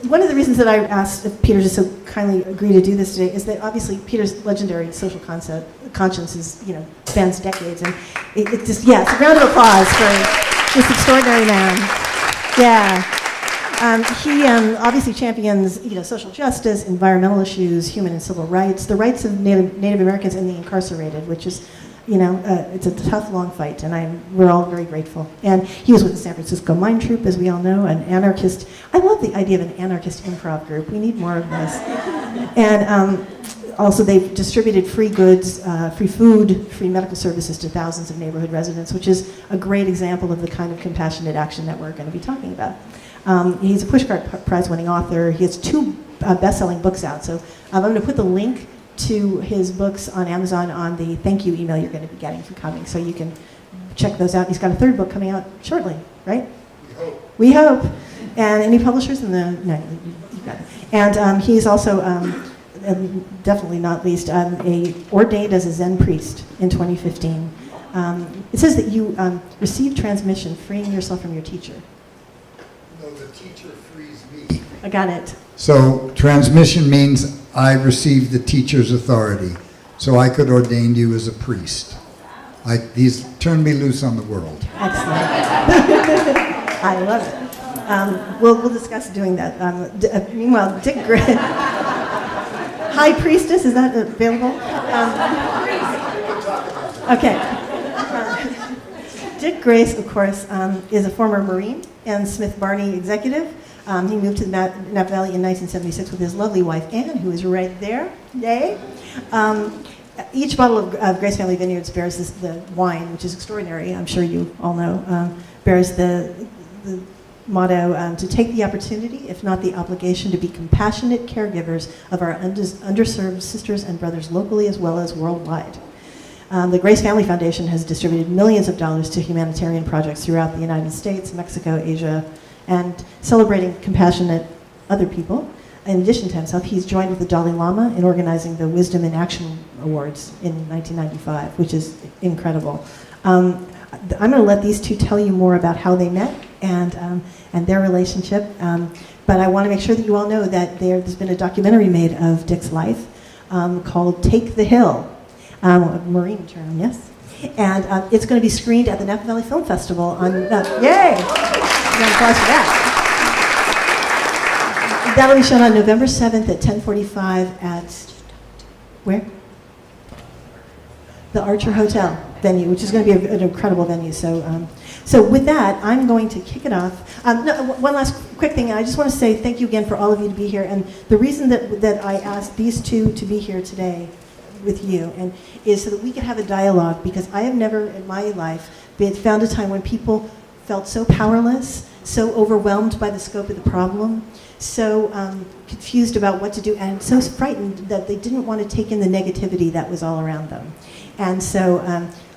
one of the reasons that I asked if Peter to so kindly agree to do this today is that obviously Peter's legendary social conscience is, spans decades, and it just, it's a round of applause for this extraordinary man. Yeah. He obviously champions, social justice, environmental issues, human and civil rights, the rights of Native Americans and the incarcerated, which is, it's a tough, long fight, and we're all very grateful. And he was with the San Francisco Mine Troupe, as we all know, an anarchist. I love the idea of an anarchist improv group. We need more of this. And also, they've distributed free goods, free food, free medical services to thousands of neighborhood residents, which is a great example of the kind of compassionate action that we're going to be talking about. He's a Pushcart Prize-winning author. He has 2 best-selling books out. So I'm going to put the link to his books on Amazon on the thank you email you're going to be getting for coming, so you can check those out. He's got a 3rd book coming out shortly, right? We hope. And any publishers in the... No, you got it. And he's also, and definitely not least, ordained as a Zen priest in 2015. It says that you received transmission, freeing yourself from your teacher. No, the teacher frees me. I got it. So transmission means I received the teacher's authority, so I could ordain you as a priest. He's turned me loose on the world. Excellent. I love it. We'll discuss doing that. Meanwhile, Dick Grace, High Priestess, is that available? Okay. Dick Grace, of course, is a former Marine and Smith Barney executive. He moved to the Napa Valley in 1976 with his lovely wife, Ann, who is right there today. Each bottle of Grace Family Vineyards bears the wine, which is extraordinary, I'm sure you all know, bears the motto, to take the opportunity, if not the obligation, to be compassionate caregivers of our underserved sisters and brothers locally as well as worldwide. The Grace Family Foundation has distributed millions of dollars to humanitarian projects throughout the United States, Mexico, Asia, and celebrating compassionate other people. In addition to himself, he's joined with the Dalai Lama in organizing the Wisdom in Action Awards in 1995, which is incredible. I'm going to let these 2 tell you more about how they met and their relationship, but I want to make sure that you all know that there's been a documentary made of Dick's life called Take the Hill, a Marine term, yes? And it's going to be screened at the Napa Valley Film Festival on, yay! Round of applause for that. That'll be shown on November 7th at 10:45 at, where? The Archer Hotel venue, which is going to be an incredible venue. So with that, I'm going to kick it off. One last quick thing. I just want to say thank you again for all of you to be here. And the reason that I asked these 2 to be here today with you is so that we can have a dialogue, because I have never in my life found a time when people felt so powerless, so overwhelmed by the scope of the problem, so confused about what to do, and so frightened that they didn't want to take in the negativity that was all around them. And so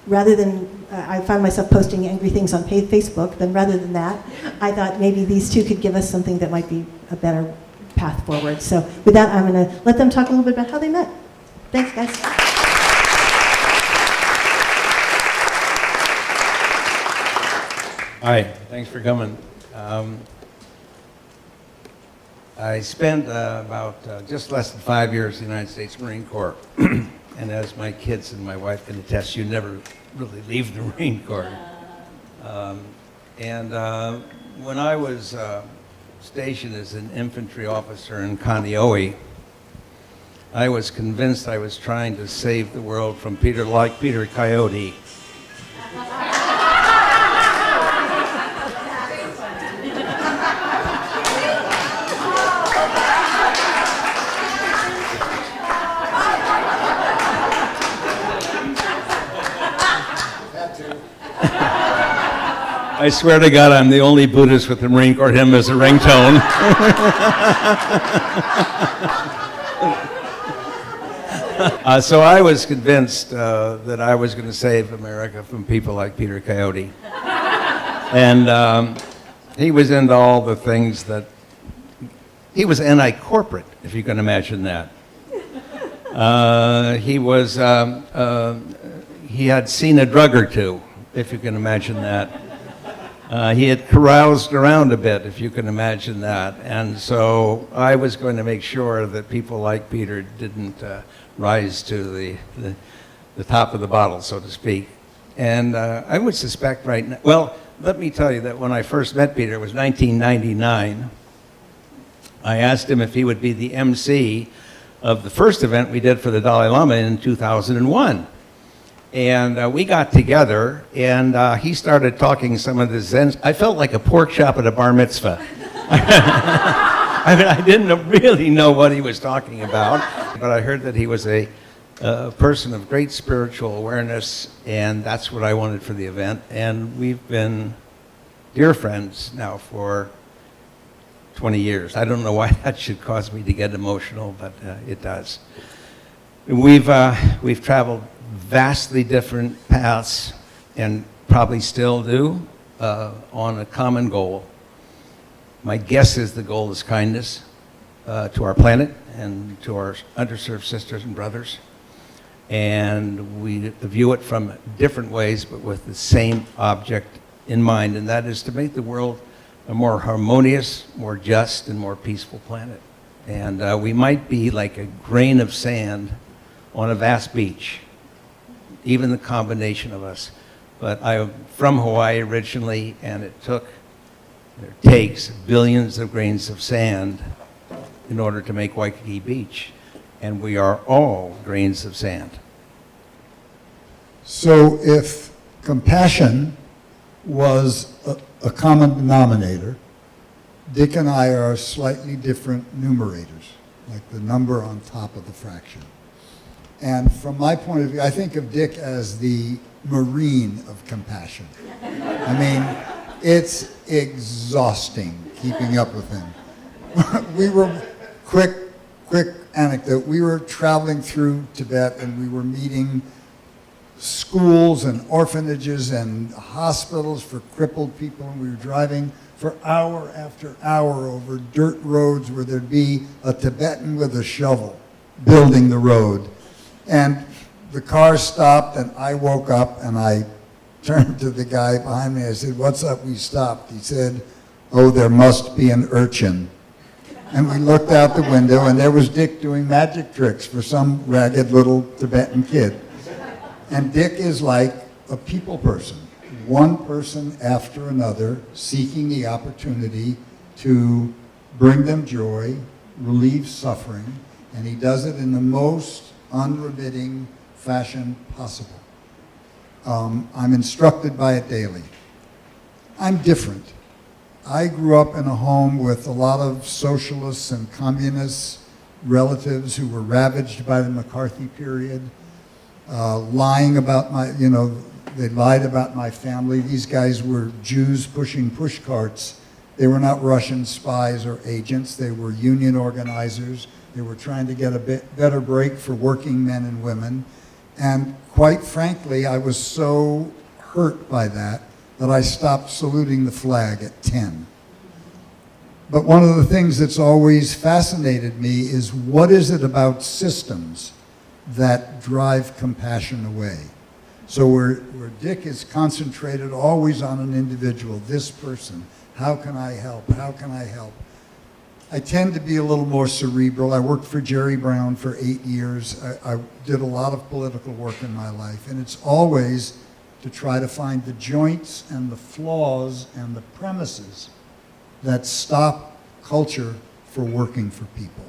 rather than, I found myself posting angry things on Facebook, then rather than that, I thought maybe these 2 could give us something that might be a better path forward. So with that, I'm going to let them talk a little bit about how they met. Thanks, guys. Hi, thanks for coming. I spent about just less than 5 years in the United States Marine Corps. And as my kids and my wife can attest, you never really leave the Marine Corps. When I was stationed as an infantry officer in Coyote, I was convinced I was trying to save the world from Peter Coyote. I swear to God, I'm the only Buddhist with the Marine Corps hymn as a ringtone. So I was convinced that I was going to save America from people like Peter Coyote. And he was into all the things that... He was anti-corporate, if you can imagine that. He had seen a drug or two, if you can imagine that. He had caroused around a bit, if you can imagine that. And so I was going to make sure that people like Peter didn't rise to the top of the bottle, so to speak. And I would suspect right now, well, let me tell you that when I first met Peter, it was 1999. I asked him if he would be the MC of the first event we did for the Dalai Lama in 2001. And we got together, and he started talking some of the Zen. I felt like a pork chop at a bar mitzvah. I mean, I didn't really know what he was talking about, but I heard that he was a person of great spiritual awareness, and that's what I wanted for the event. And we've been dear friends now for 20 years. I don't know why that should cause me to get emotional, but it does. We've traveled vastly different paths, and probably still do, on a common goal. My guess is the goal is kindness to our planet and to our underserved sisters and brothers. And we view it from different ways, but with the same object in mind, and that is to make the world a more harmonious, more just, and more peaceful planet. And we might be like a grain of sand on a vast beach, even the combination of us. But I'm from Hawaii originally, and it takes billions of grains of sand in order to make Waikiki Beach. And we are all grains of sand. So if compassion was a common denominator, Dick and I are slightly different numerators, like the number on top of the fraction. And from my point of view, I think of Dick as the Marine of compassion. I mean, it's exhausting keeping up with him. We were, quick anecdote, we were traveling through Tibet, and we were meeting schools and orphanages and hospitals for crippled people, and we were driving for hour after hour over dirt roads where there'd be a Tibetan with a shovel building the road. And the car stopped, and I woke up, and I turned to the guy behind me. I said, "What's up?" We stopped. He said, "Oh, there must be an urchin." And we looked out the window, and there was Dick doing magic tricks for some ragged little Tibetan kid. And Dick is like a people person, one person after another, seeking the opportunity to bring them joy, relieve suffering, and he does it in the most unremitting fashion possible. I'm instructed by it daily. I'm different. I grew up in a home with a lot of socialists and communist relatives who were ravaged by the McCarthy period, lying about they lied about my family. These guys were Jews pushing push carts. They were not Russian spies or agents. They were union organizers. They were trying to get a bit better break for working men and women. And quite frankly, I was so hurt by that I stopped saluting the flag at 10. But one of the things that's always fascinated me is, what is it about systems that drive compassion away? So where Dick is concentrated always on an individual, this person, how can I help, how can I help? I tend to be a little more cerebral. I worked for Jerry Brown for 8 years. I did a lot of political work in my life, and it's always to try to find the joints and the flaws and the premises that stop culture for working for people.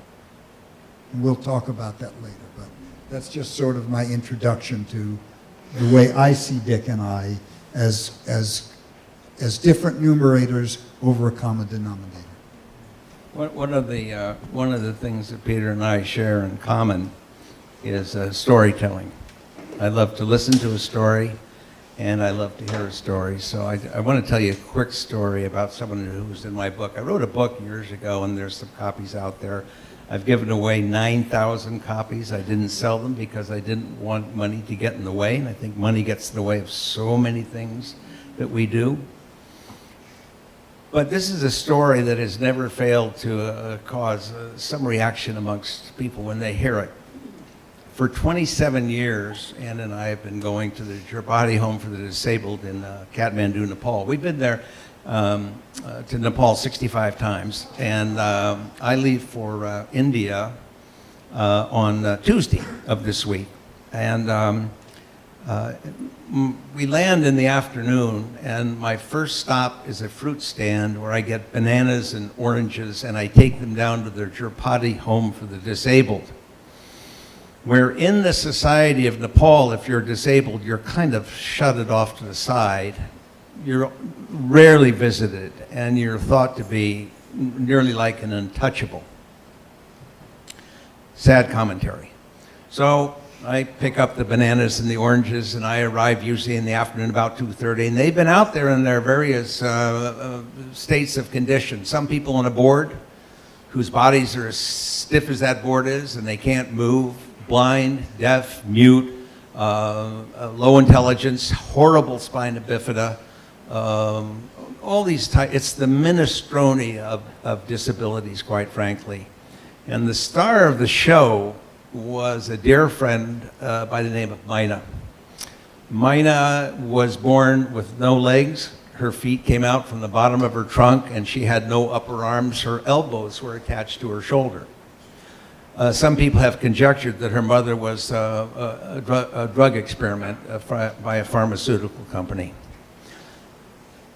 And we'll talk about that later, but that's just sort of my introduction to the way I see Dick and I as different numerators over a common denominator. One of the things that Peter and I share in common is storytelling. I love to listen to a story, and I love to hear a story. So I want to tell you a quick story about someone who's in my book. I wrote a book years ago, and there's some copies out there. I've given away 9,000 copies. I didn't sell them because I didn't want money to get in the way, and I think money gets in the way of so many things that we do. But this is a story that has never failed to cause some reaction amongst people when they hear it. For 27 years, Ann and I have been going to the Tripathi Home for the Disabled in Kathmandu, Nepal. We've been there to Nepal 65 times. And I leave for India on Tuesday of this week. And we land in the afternoon, and my first stop is a fruit stand where I get bananas and oranges, and I take them down to their Jurpati home for the disabled. Where in the society of Nepal, if you're disabled, you're kind of shutted off to the side. You're rarely visited, and you're thought to be nearly like an untouchable. Sad commentary. So I pick up the bananas and the oranges, and I arrive usually in the afternoon about 2:30, and they've been out there in their various states of condition. Some people on a board whose bodies are as stiff as that board is, and they can't move, blind, deaf, mute, low intelligence, horrible spina bifida, all these types. It's the minestrone of disabilities, quite frankly. And the star of the show was a dear friend by the name of Mina. Mina was born with no legs. Her feet came out from the bottom of her trunk, and she had no upper arms. Her elbows were attached to her shoulder. Some people have conjectured that her mother was a drug experiment by a pharmaceutical company.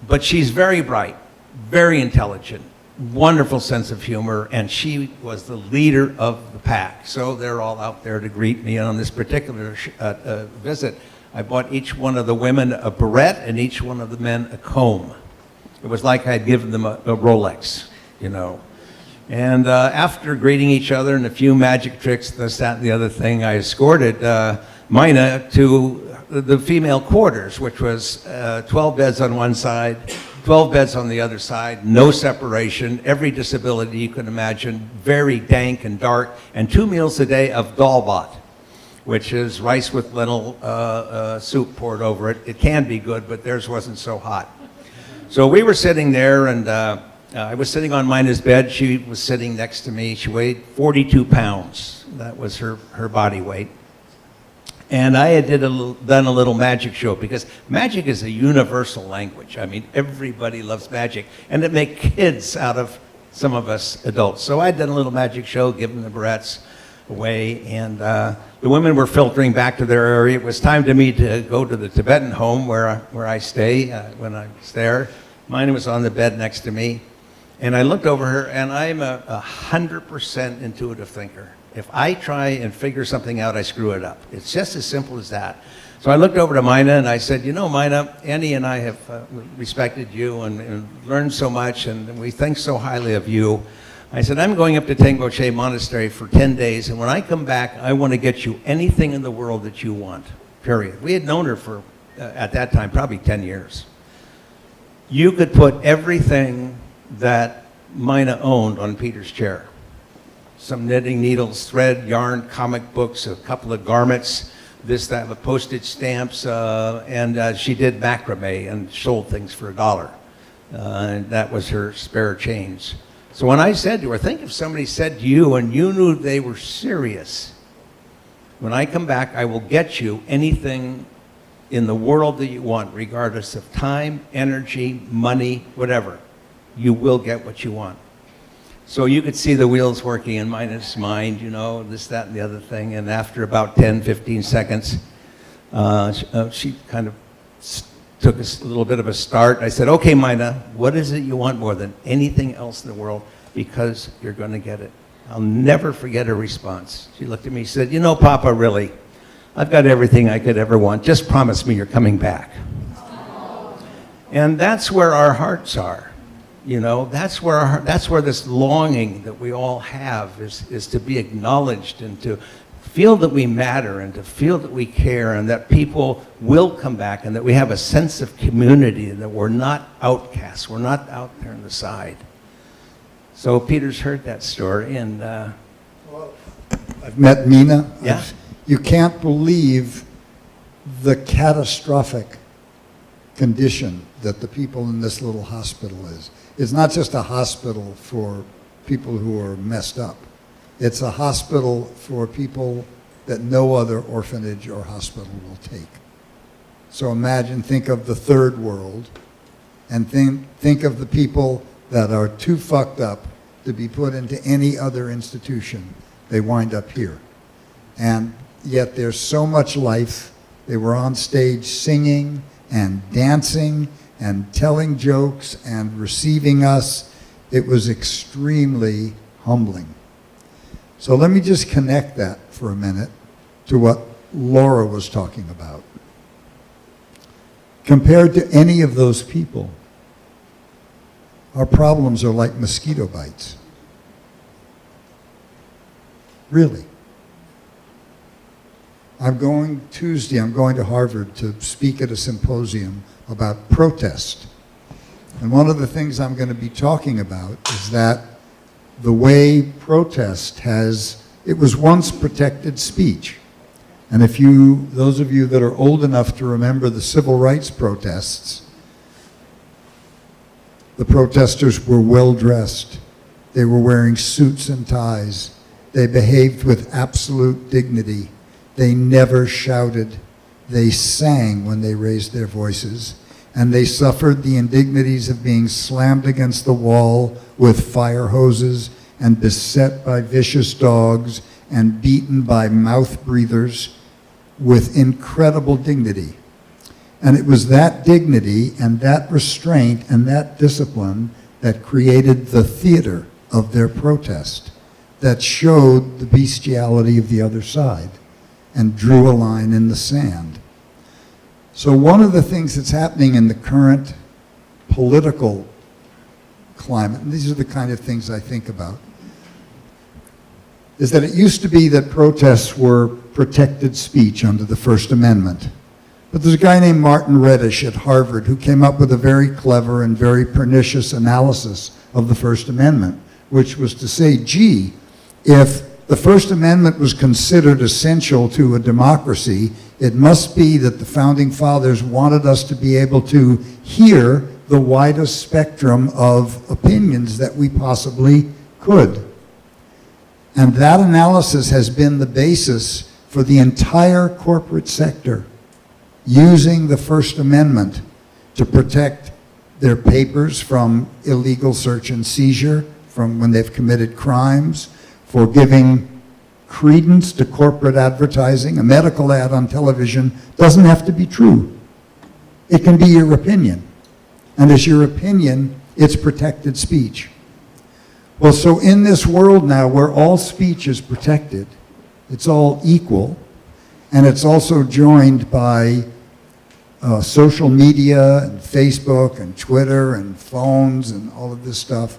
But she's very bright, very intelligent, wonderful sense of humor, and she was the leader of the pack. So they're all out there to greet me. And on this particular visit, I bought each one of the women a barrette and each one of the men a comb. It was like I'd given them a Rolex, you know. And after greeting each other and a few magic tricks, this, that, and the other thing, I escorted Mina to the female quarters, which was 12 beds on one side, 12 beds on the other side, no separation, every disability you can imagine, very dank and dark, and 2 meals a day of dalbat, which is rice with lentil soup poured over it. It can be good, but theirs wasn't so hot. So we were sitting there, and I was sitting on Mina's bed. She was sitting next to me. She weighed 42 pounds. That was her body weight. And I had done a little magic show, because magic is a universal language. I mean, everybody loves magic, and it makes kids out of some of us adults. So I had done a little magic show, given the barrettes away, and the women were filtering back to their area. It was time to me to go to the Tibetan home where I stay when I was there. Mine was on the bed next to me, and I looked over her, and I'm a 100% intuitive thinker. If I try and figure something out, I screw it up. It's just as simple as that. So I looked over to Mina and I said, you know, Mina, Annie and I have respected you and learned so much, and we think so highly of you. I said, I'm going up to Tengboche Monastery for 10 days, and when I come back, I want to get you anything in the world that you want, period. We had known her for, at that time, probably 10 years. You could put everything that Mina owned on Peter's chair. Some knitting needles, thread, yarn, comic books, a couple of garments, this, that, with postage stamps, and she did macrame and sold things for $1. And that was her spare change. So when I said to her, think if somebody said to you and you knew they were serious, when I come back, I will get you anything in the world that you want, regardless of time, energy, money, whatever. You will get what you want. So you could see the wheels working in Mina's mind, you know, this, that, and the other thing. And after about 10, 15 seconds, she kind of took a little bit of a start. I said, okay, Mina, what is it you want more than anything else in the world? Because you're going to get it. I'll never forget her response. She looked at me and said, you know, Papa, really, I've got everything I could ever want. Just promise me you're coming back. And that's where our hearts are. You know, that's where this longing that we all have is to be acknowledged and to feel that we matter and to feel that we care and that people will come back and that we have a sense of community and that we're not outcasts. We're not out there on the side. So Peter's heard that story, and well, I've met Mina. Yeah. You can't believe the catastrophic condition that the people in this little hospital is. It's not just a hospital for people who are messed up. It's a hospital for people that no other orphanage or hospital will take. So imagine, think of the third world, and think of the people that are too fucked up to be put into any other institution. They wind up here. And yet there's so much life. They were on stage singing and dancing and telling jokes and receiving us. It was extremely humbling. So let me just connect that for a minute to what Laura was talking about. Compared to any of those people, our problems are like mosquito bites. Really. Tuesday, I'm going to Harvard to speak at a symposium about protest. And one of the things I'm going to be talking about is that the way protest it was once protected speech. And those of you that are old enough to remember the civil rights protests, the protesters were well dressed. They were wearing suits and ties. They behaved with absolute dignity. They never shouted. They sang when they raised their voices. And they suffered the indignities of being slammed against the wall with fire hoses and beset by vicious dogs and beaten by mouth breathers with incredible dignity. And it was that dignity and that restraint and that discipline that created the theater of their protest, that showed the bestiality of the other side and drew a line in the sand. So one of the things that's happening in the current political climate, and these are the kind of things I think about, is that it used to be that protests were protected speech under the First Amendment. But there's a guy named Martin Reddish at Harvard who came up with a very clever and very pernicious analysis of the First Amendment, which was to say, gee, if the First Amendment was considered essential to a democracy, it must be that the Founding Fathers wanted us to be able to hear the widest spectrum of opinions that we possibly could. And that analysis has been the basis for the entire corporate sector using the First Amendment to protect their papers from illegal search and seizure, from when they've committed crimes, for giving credence to corporate advertising. A medical ad on television doesn't have to be true. It can be your opinion. And as your opinion, it's protected speech. Well, so in this world now where all speech is protected, it's all equal, and it's also joined by social media and Facebook and Twitter and phones and all of this stuff.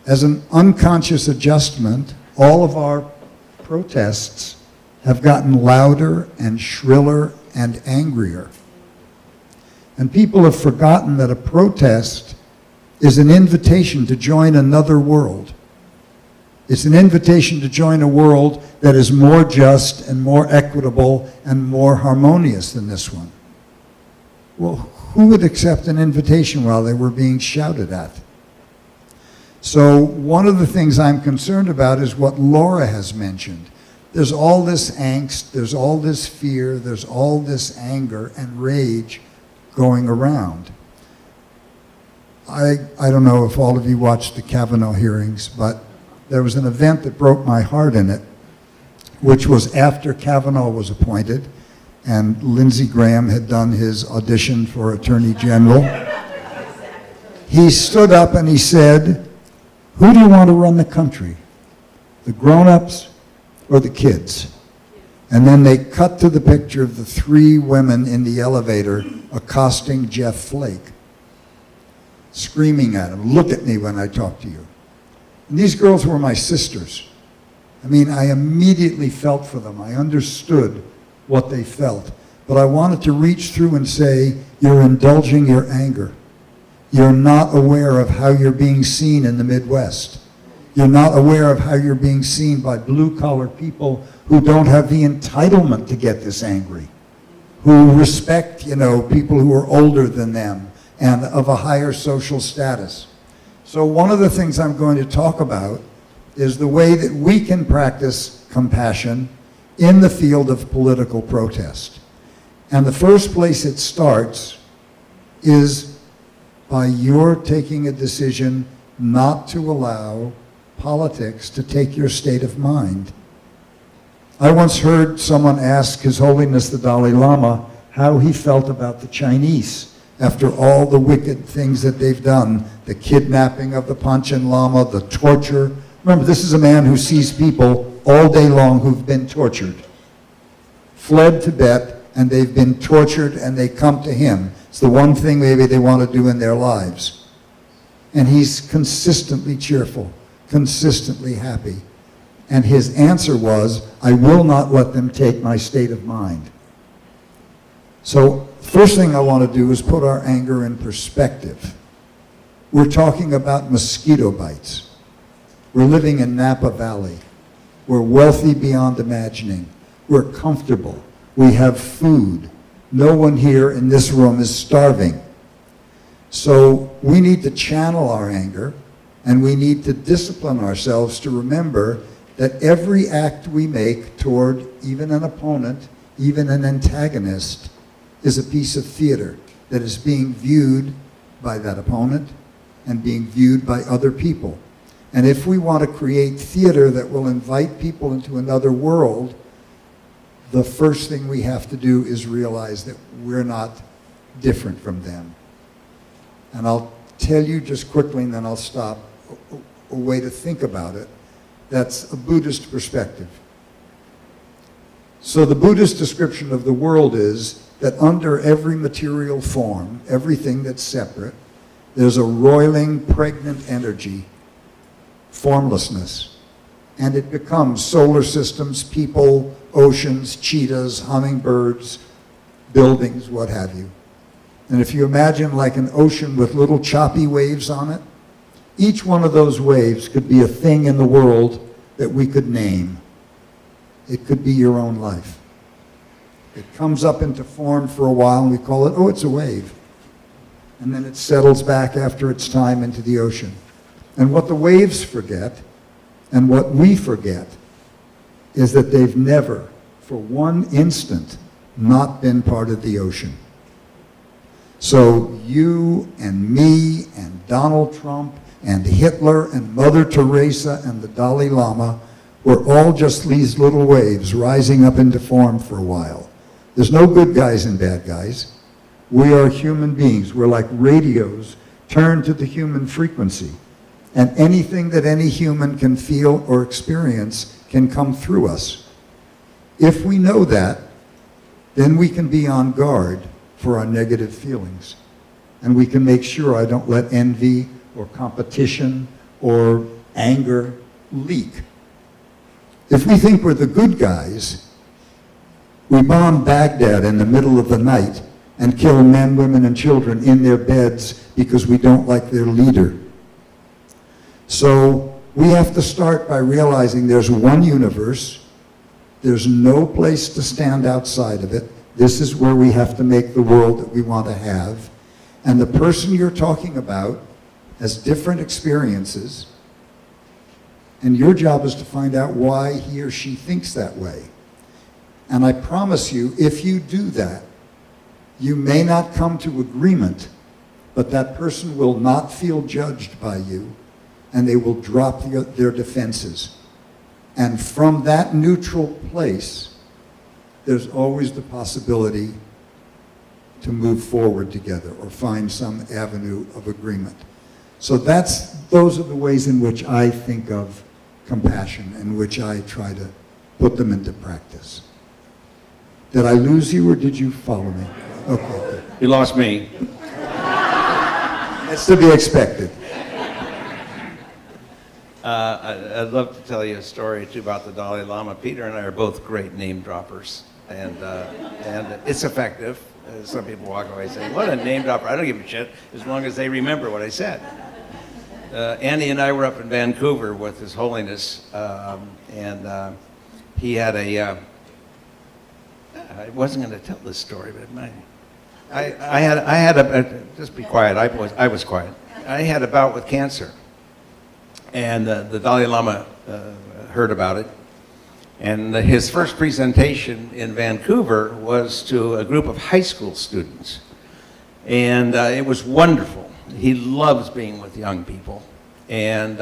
As an unconscious adjustment, all of our protests have gotten louder and shriller and angrier. And people have forgotten that a protest is an invitation to join another world. It's an invitation to join a world that is more just and more equitable and more harmonious than this one. Well, who would accept an invitation while they were being shouted at? So one of the things I'm concerned about is what Laura has mentioned. There's all this angst, there's all this fear, there's all this anger and rage going around. I don't know if all of you watched the Kavanaugh hearings, but there was an event that broke my heart in it, which was after Kavanaugh was appointed and Lindsey Graham had done his audition for Attorney General. He stood up and he said, "Who do you want to run the country? The grown-ups or the kids?" And then they cut to the picture of the three women in the elevator accosting Jeff Flake, screaming at him, "Look at me when I talk to you." And these girls were my sisters. I mean, I immediately felt for them. I understood what they felt. But I wanted to reach through and say, you're indulging your anger. You're not aware of how you're being seen in the Midwest. You're not aware of how you're being seen by blue-collar people who don't have the entitlement to get this angry, who respect, people who are older than them and of a higher social status. So one of the things I'm going to talk about is the way that we can practice compassion in the field of political protest. And the first place it starts is by your taking a decision not to allow politics to take your state of mind. I once heard someone ask His Holiness the Dalai Lama how he felt about the Chinese after all the wicked things that they've done, the kidnapping of the Panchen Lama, the torture. Remember, this is a man who sees people all day long who've been tortured, fled Tibet, and they've been tortured, and they come to him. It's the one thing maybe they want to do in their lives. And he's consistently cheerful, consistently happy. And his answer was, I will not let them take my state of mind. So, first thing I want to do is put our anger in perspective. We're talking about mosquito bites. We're living in Napa Valley. We're wealthy beyond imagining. We're comfortable. We have food. No one here in this room is starving. So we need to channel our anger, and we need to discipline ourselves to remember that every act we make toward even an opponent, even an antagonist, is a piece of theater that is being viewed by that opponent and being viewed by other people. And if we want to create theater that will invite people into another world, the first thing we have to do is realize that we're not different from them. And I'll tell you just quickly, and then I'll stop, a way to think about it. That's a Buddhist perspective. So the Buddhist description of the world is that under every material form, everything that's separate, there's a roiling, pregnant energy, formlessness. And it becomes solar systems, people, oceans, cheetahs, hummingbirds, buildings, what have you. And if you imagine like an ocean with little choppy waves on it, each one of those waves could be a thing in the world that we could name. It could be your own life. It comes up into form for a while and we call it, oh, it's a wave. And then it settles back after its time into the ocean. And what the waves forget, and what we forget, is that they've never, for one instant, not been part of the ocean. So you and me and Donald Trump and Hitler and Mother Teresa and the Dalai Lama were all just these little waves rising up into form for a while. There's no good guys and bad guys. We are human beings. We're like radios turned to the human frequency. And anything that any human can feel or experience can come through us. If we know that, then we can be on guard for our negative feelings. And we can make sure I don't let envy or competition or anger leak. If we think we're the good guys, we bomb Baghdad in the middle of the night and kill men, women, and children in their beds because we don't like their leader. So we have to start by realizing there's one universe. There's no place to stand outside of it. This is where we have to make the world that we want to have. And the person you're talking about has different experiences. And your job is to find out why he or she thinks that way. And I promise you, if you do that, you may not come to agreement, but that person will not feel judged by you, and they will drop their defenses. And from that neutral place, there's always the possibility to move forward together or find some avenue of agreement. So those are the ways in which I think of compassion, in which I try to put them into practice. Did I lose you or did you follow me? Okay, good. You lost me. That's to be expected. I'd love to tell you a story too about the Dalai Lama. Peter and I are both great name droppers, and it's effective. Some people walk away saying, "What a name dropper!" I don't give a shit as long as they remember what I said. Andy and I were up in Vancouver with His Holiness, and he had a. I wasn't going to tell this story, but it might. I had a. Just be quiet. I was quiet. I had a bout with cancer. And the Dalai Lama heard about it. And his first presentation in Vancouver was to a group of high school students. And it was wonderful. he loves being with young people. And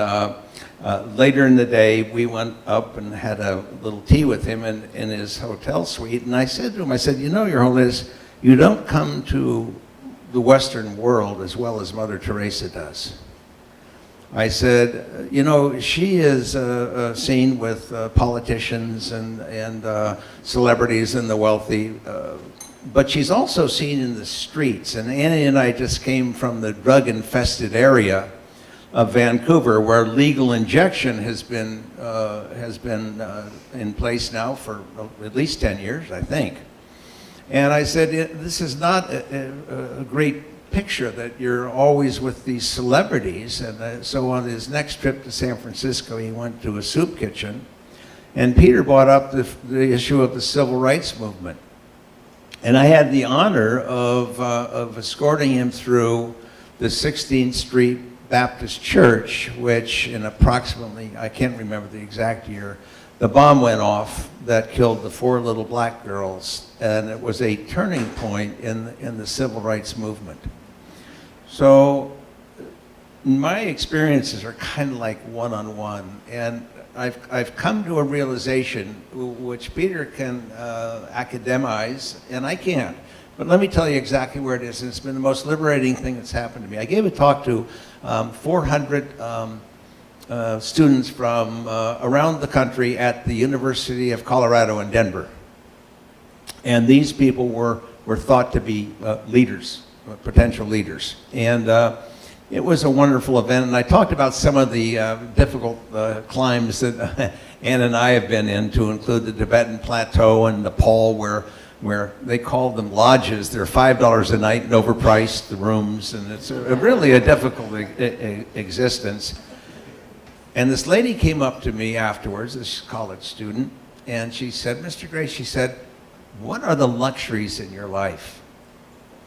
later in the day, we went up and had a little tea with him in his hotel suite. And I said to him, I said, you know, Your Holiness, you don't come to the Western world as well as Mother Teresa does. I said, you know, she is seen with politicians and celebrities and the wealthy, but she's also seen in the streets. And Annie and I just came from the drug-infested area of Vancouver, where legal injection has been in place now for at least 10 years, I think. And I said, this is not a great picture that you're always with these celebrities. And so on his next trip to San Francisco, he went to a soup kitchen, and Peter brought up the issue of the civil rights movement. And I had the honor of escorting him through the 16th Street Baptist Church, which in approximately, I can't remember the exact year, the bomb went off that killed the 4 little black girls, and it was a turning point in the civil rights movement. So my experiences are kind of like one-on-one, and I've come to a realization which Peter can academize, and I can't. But let me tell you exactly where it is, and it's been the most liberating thing that's happened to me. I gave a talk to 400 students from around the country at the University of Colorado in Denver. And these people were thought to be leaders, potential leaders. And it was a wonderful event, and I talked about some of the difficult climbs that Ann and I have been in, to include the Tibetan Plateau and Nepal, where they call them lodges. They're $5 a night and overpriced, the rooms, and it's really a difficult existence. And this lady came up to me afterwards, this college student, and she said, Mr. Gray, she said, what are the luxuries in your life?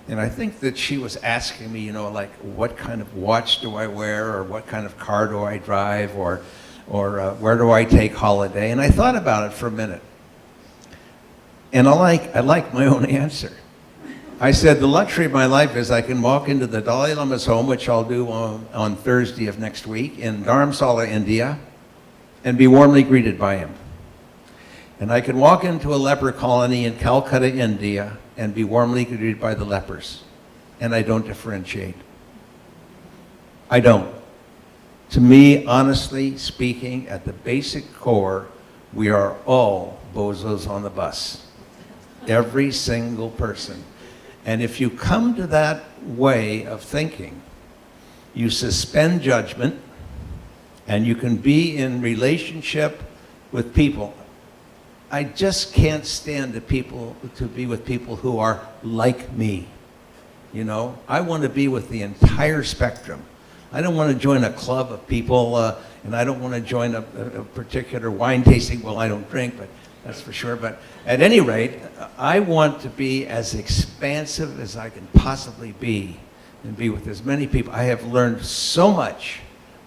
And I think that she was asking me, you know, like, what kind of watch do I wear, or what kind of car do I drive, or where do I take holiday? And I thought about it for a minute. And I like my own answer. I said, the luxury of my life is I can walk into the Dalai Lama's home, which I'll do on Thursday of next week, in Dharamsala, India, and be warmly greeted by him. And I can walk into a leper colony in Calcutta, India, and be warmly greeted by the lepers. And I don't differentiate. I don't. To me, honestly speaking, at the basic core, we are all bozos on the bus. Every single person. And if you come to that way of thinking, you suspend judgment, and you can be in relationship with people. I just can't stand to be with people who are like me. You know, I want to be with the entire spectrum. I don't want to join a club of people, and I don't want to join a particular wine tasting. Well, I don't drink, but that's for sure. But at any rate, I want to be as expansive as I can possibly be, and be with as many people. I have learned so much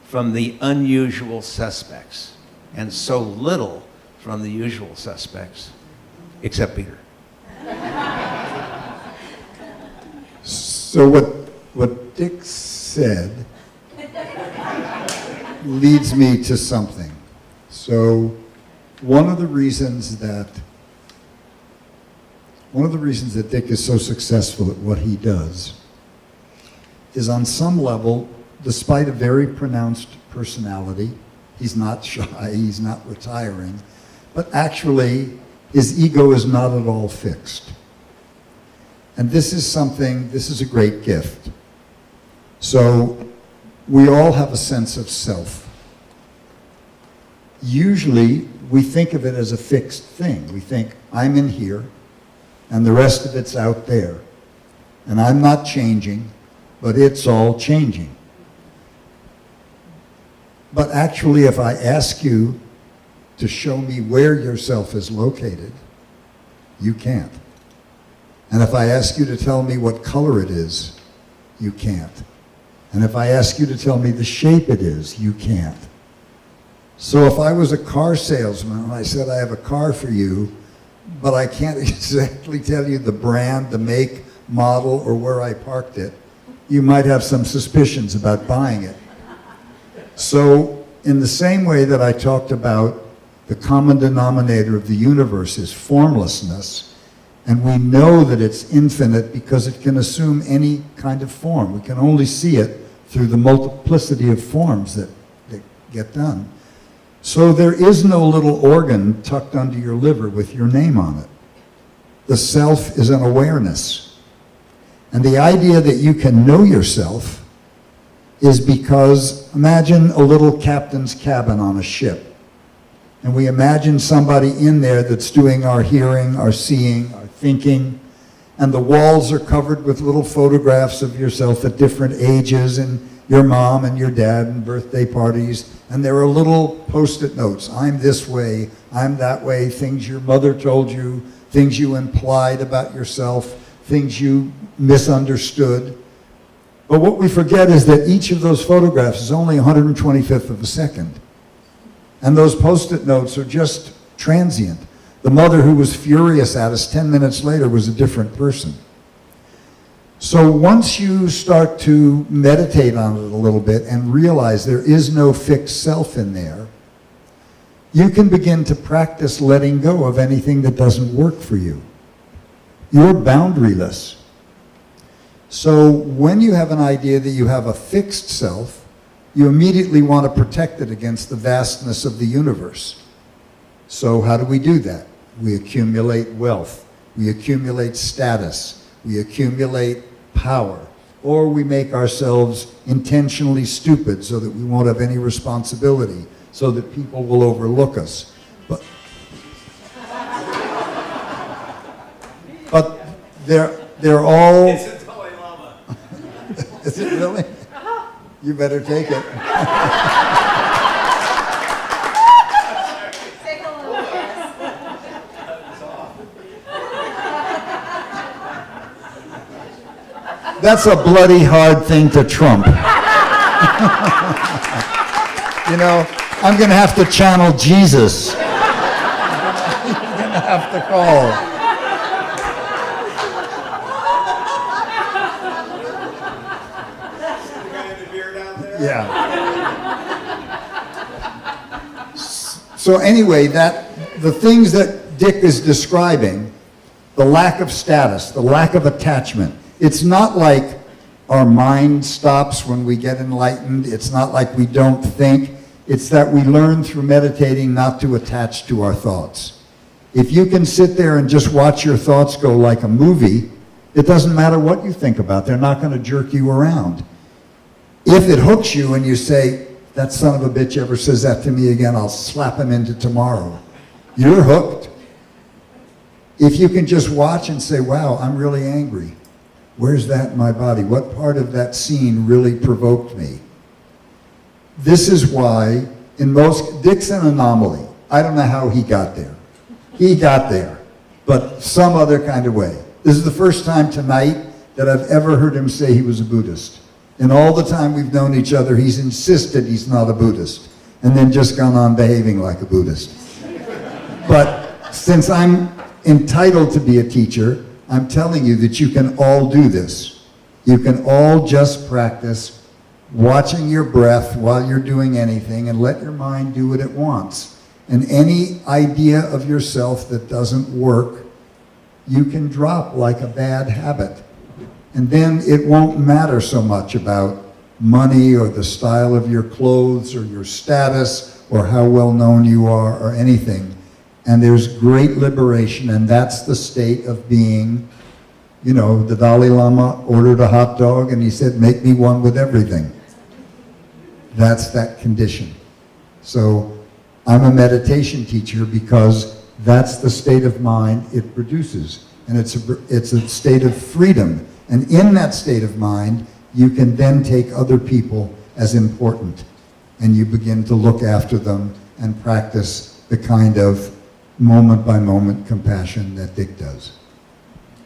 from the unusual suspects, and so little from the usual suspects, except Peter. So what Dick said leads me to something. So one of the reasons that Dick is so successful at what he does is, on some level, despite a very pronounced personality, he's not shy, he's not retiring, but actually his ego is not at all fixed. And this is a great gift. So we all have a sense of self. Usually we think of it as a fixed thing. We think, I'm in here, and the rest of it's out there. And I'm not changing, but it's all changing. But actually, if I ask you to show me where yourself is located, you can't. And if I ask you to tell me what color it is, you can't. And if I ask you to tell me the shape it is, you can't. So if I was a car salesman and I said, I have a car for you, but I can't exactly tell you the brand, the make, model, or where I parked it, you might have some suspicions about buying it. So in the same way that I talked about the common denominator of the universe is formlessness, and we know that it's infinite because it can assume any kind of form. We can only see it through the multiplicity of forms that get done. So there is no little organ tucked under your liver with your name on it. The self is an awareness. And the idea that you can know yourself is because, imagine a little captain's cabin on a ship. And we imagine somebody in there that's doing our hearing, our seeing, our thinking, and the walls are covered with little photographs of yourself at different ages, and your mom and your dad and birthday parties, and there are little post-it notes. I'm this way, I'm that way, things your mother told you, things you implied about yourself, things you misunderstood. But what we forget is that each of those photographs is only 125th of a second. And those post-it notes are just transient. The mother who was furious at us 10 minutes later was a different person. So once you start to meditate on it a little bit and realize there is no fixed self in there, you can begin to practice letting go of anything that doesn't work for you. You're boundaryless. So when you have an idea that you have a fixed self, you immediately want to protect it against the vastness of the universe. So how do we do that? We accumulate wealth, we accumulate status, we accumulate power, or we make ourselves intentionally stupid so that we won't have any responsibility, so that people will overlook us. But they're all... It's a Dalai Lama. Is it really? You better take it. Take a little kiss. That's a bloody hard thing to trump. You know, I'm going to have to channel Jesus. You're going to have to call. Yeah. So anyway, the things that Dick is describing, the lack of status, the lack of attachment, it's not like our mind stops when we get enlightened. It's not like we don't think. It's that we learn through meditating not to attach to our thoughts. If you can sit there and just watch your thoughts go like a movie, it doesn't matter what you think about. They're not going to jerk you around. If it hooks you and you say, that son of a bitch ever says that to me again, I'll slap him into tomorrow. You're hooked. If you can just watch and say, wow, I'm really angry. Where's that in my body? What part of that scene really provoked me? This is why Dick's an anomaly. I don't know how he got there. He got there, but some other kind of way. This is the first time tonight that I've ever heard him say he was a Buddhist. And all the time we've known each other, he's insisted he's not a Buddhist, and then just gone on behaving like a Buddhist. But since I'm entitled to be a teacher, I'm telling you that you can all do this. You can all just practice watching your breath while you're doing anything and let your mind do what it wants. And any idea of yourself that doesn't work, you can drop like a bad habit. And then it won't matter so much about money or the style of your clothes or your status or how well known you are or anything. And there's great liberation, and that's the state of being, you know, the Dalai Lama ordered a hot dog and he said, make me one with everything. That's that condition. So I'm a meditation teacher because that's the state of mind it produces. And it's a state of freedom. And in that state of mind, you can then take other people as important. And you begin to look after them and practice the kind of moment-by-moment compassion that Dick does.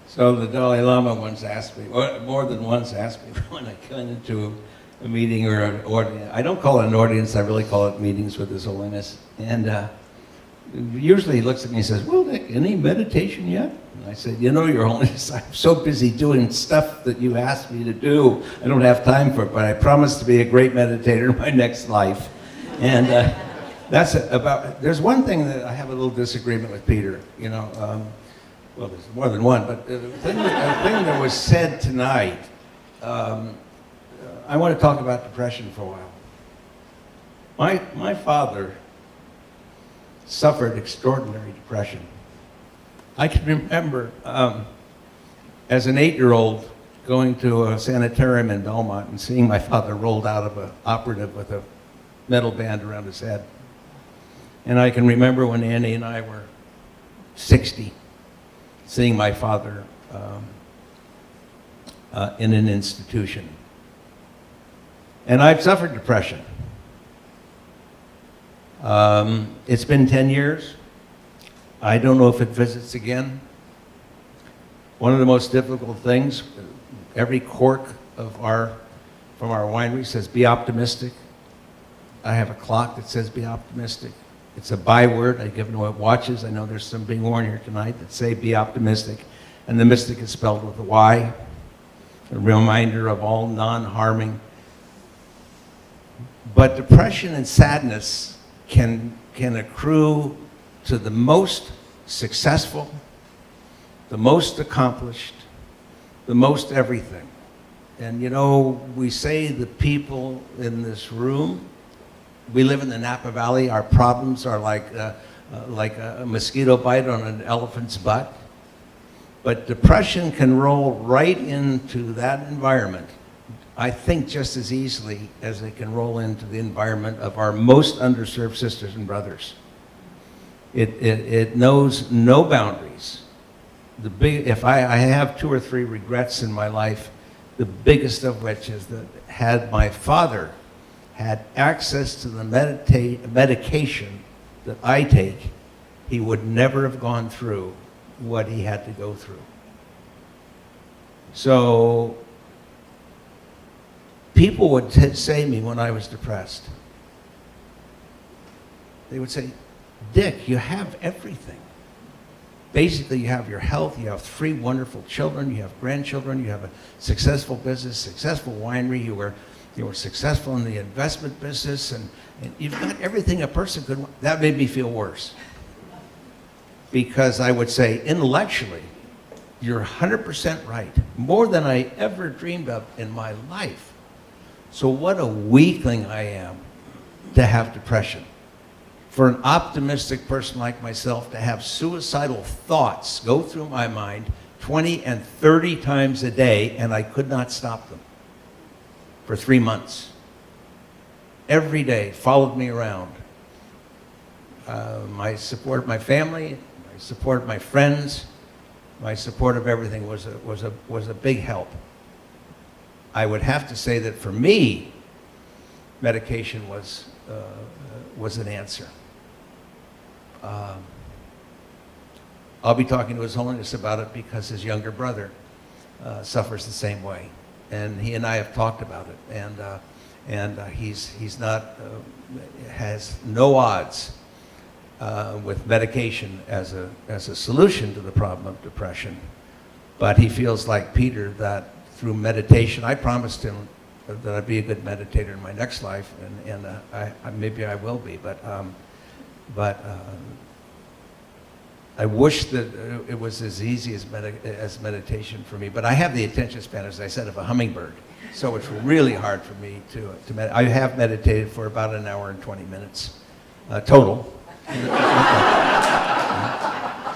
So the Dalai Lama once asked me, or more than once asked me, when I went into a meeting or an audience. I don't call it an audience, I really call it meetings with His Holiness. And usually he looks at me and says, "Well, Nick, any meditation yet?" And I said, "You know, Your Holiness, I'm so busy doing stuff that you asked me to do. I don't have time for it, but I promise to be a great meditator in my next life." And that's about. There's one thing that I have a little disagreement with Peter. You know, well, there's more than one, but the thing that was said tonight. I want to talk about depression for a while. My father suffered extraordinary depression. I can remember as an 8-year-old going to a sanitarium in Belmont and seeing my father rolled out of an operative with a metal band around his head. And I can remember when Annie and I were 60, seeing my father in an institution. And I've suffered depression. It's been 10 years. I don't know if it visits again. One of the most difficult things, every cork from our winery says, "Be optimistic." I have a clock that says, "Be optimistic." It's a byword. I give no watches. I know there's some being worn here tonight that say, "Be optimistic." And the mystic is spelled with a Y, a reminder of all non-harming. But depression and sadness can accrue to the most successful, the most accomplished, the most everything. And you know, we say the people in this room, we live in the Napa Valley, our problems are like a mosquito bite on an elephant's butt. But depression can roll right into that environment, I think, just as easily as it can roll into the environment of our most underserved sisters and brothers. It knows no boundaries. If I have 2 or 3 regrets in my life, the biggest of which is that had my father had access to the medication that I take, he would never have gone through what he had to go through. So people would say to me when I was depressed, they would say, "Dick, you have everything. Basically, you have your health, you have 3 wonderful children, you have grandchildren, you have a successful business, successful winery, you were successful in the investment business, and you've got everything a person could want." That made me feel worse. Because I would say, intellectually, you're 100% right. More than I ever dreamed of in my life. So what a weakling I am to have depression. For an optimistic person like myself to have suicidal thoughts go through my mind 20 and 30 times a day, and I could not stop them for 3 months. Every day followed me around. My support of my family, my support of my friends, my support of everything was a big help. I would have to say that for me, medication was an answer. I'll be talking to His Holiness about it because his younger brother suffers the same way, and he and I have talked about it. And he's not has no odds with medication as a solution to the problem of depression, but he feels like Peter that through meditation, I promised him that I'd be a good meditator in my next life, and maybe I will be, but I wish that it was as easy as meditation for me. But I have the attention span, as I said, of a hummingbird, so it's really hard for me to meditate. I have meditated for about an hour and 20 minutes total.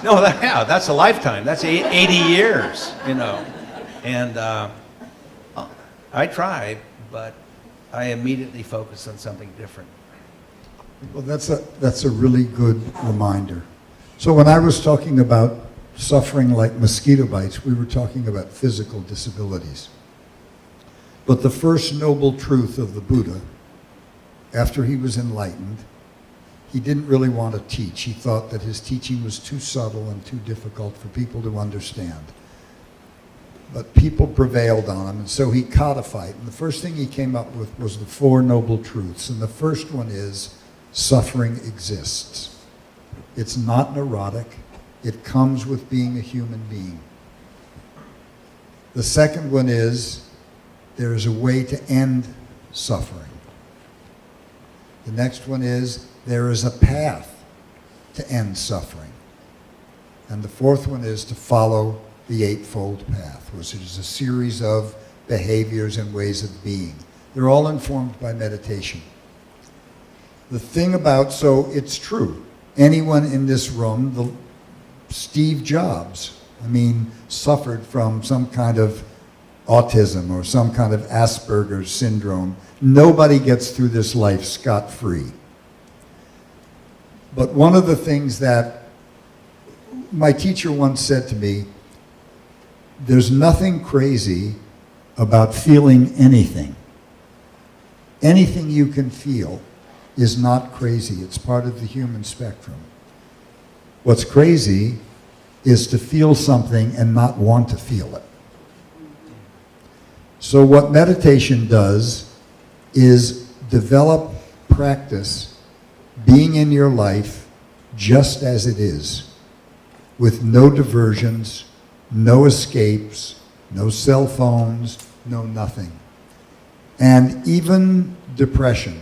No, that's a lifetime. That's 80 years, you know. And I try, but I immediately focus on something different. Well, that's a really good reminder. So when I was talking about suffering like mosquito bites, we were talking about physical disabilities. But the first noble truth of the Buddha, after he was enlightened, he didn't really want to teach. He thought that his teaching was too subtle and too difficult for people to understand. But people prevailed on him, and so he codified. And the first thing he came up with was the 4 noble truths. And the first one is, suffering exists. It's not neurotic. It comes with being a human being. The second one is there is a way to end suffering. The next one is there is a path to end suffering. And the fourth one is to follow the Eightfold Path, which is a series of behaviors and ways of being. They're all informed by meditation. The thing about, so it's true, anyone in this room, Steve Jobs, suffered from some kind of autism or some kind of Asperger's syndrome. Nobody gets through this life scot-free. But one of the things that my teacher once said to me, there's nothing crazy about feeling anything. Anything you can feel is not crazy. It's part of the human spectrum. What's crazy is to feel something and not want to feel it. So what meditation does is develop practice being in your life just as it is, with no diversions, no escapes, no cell phones, no nothing. And even depression.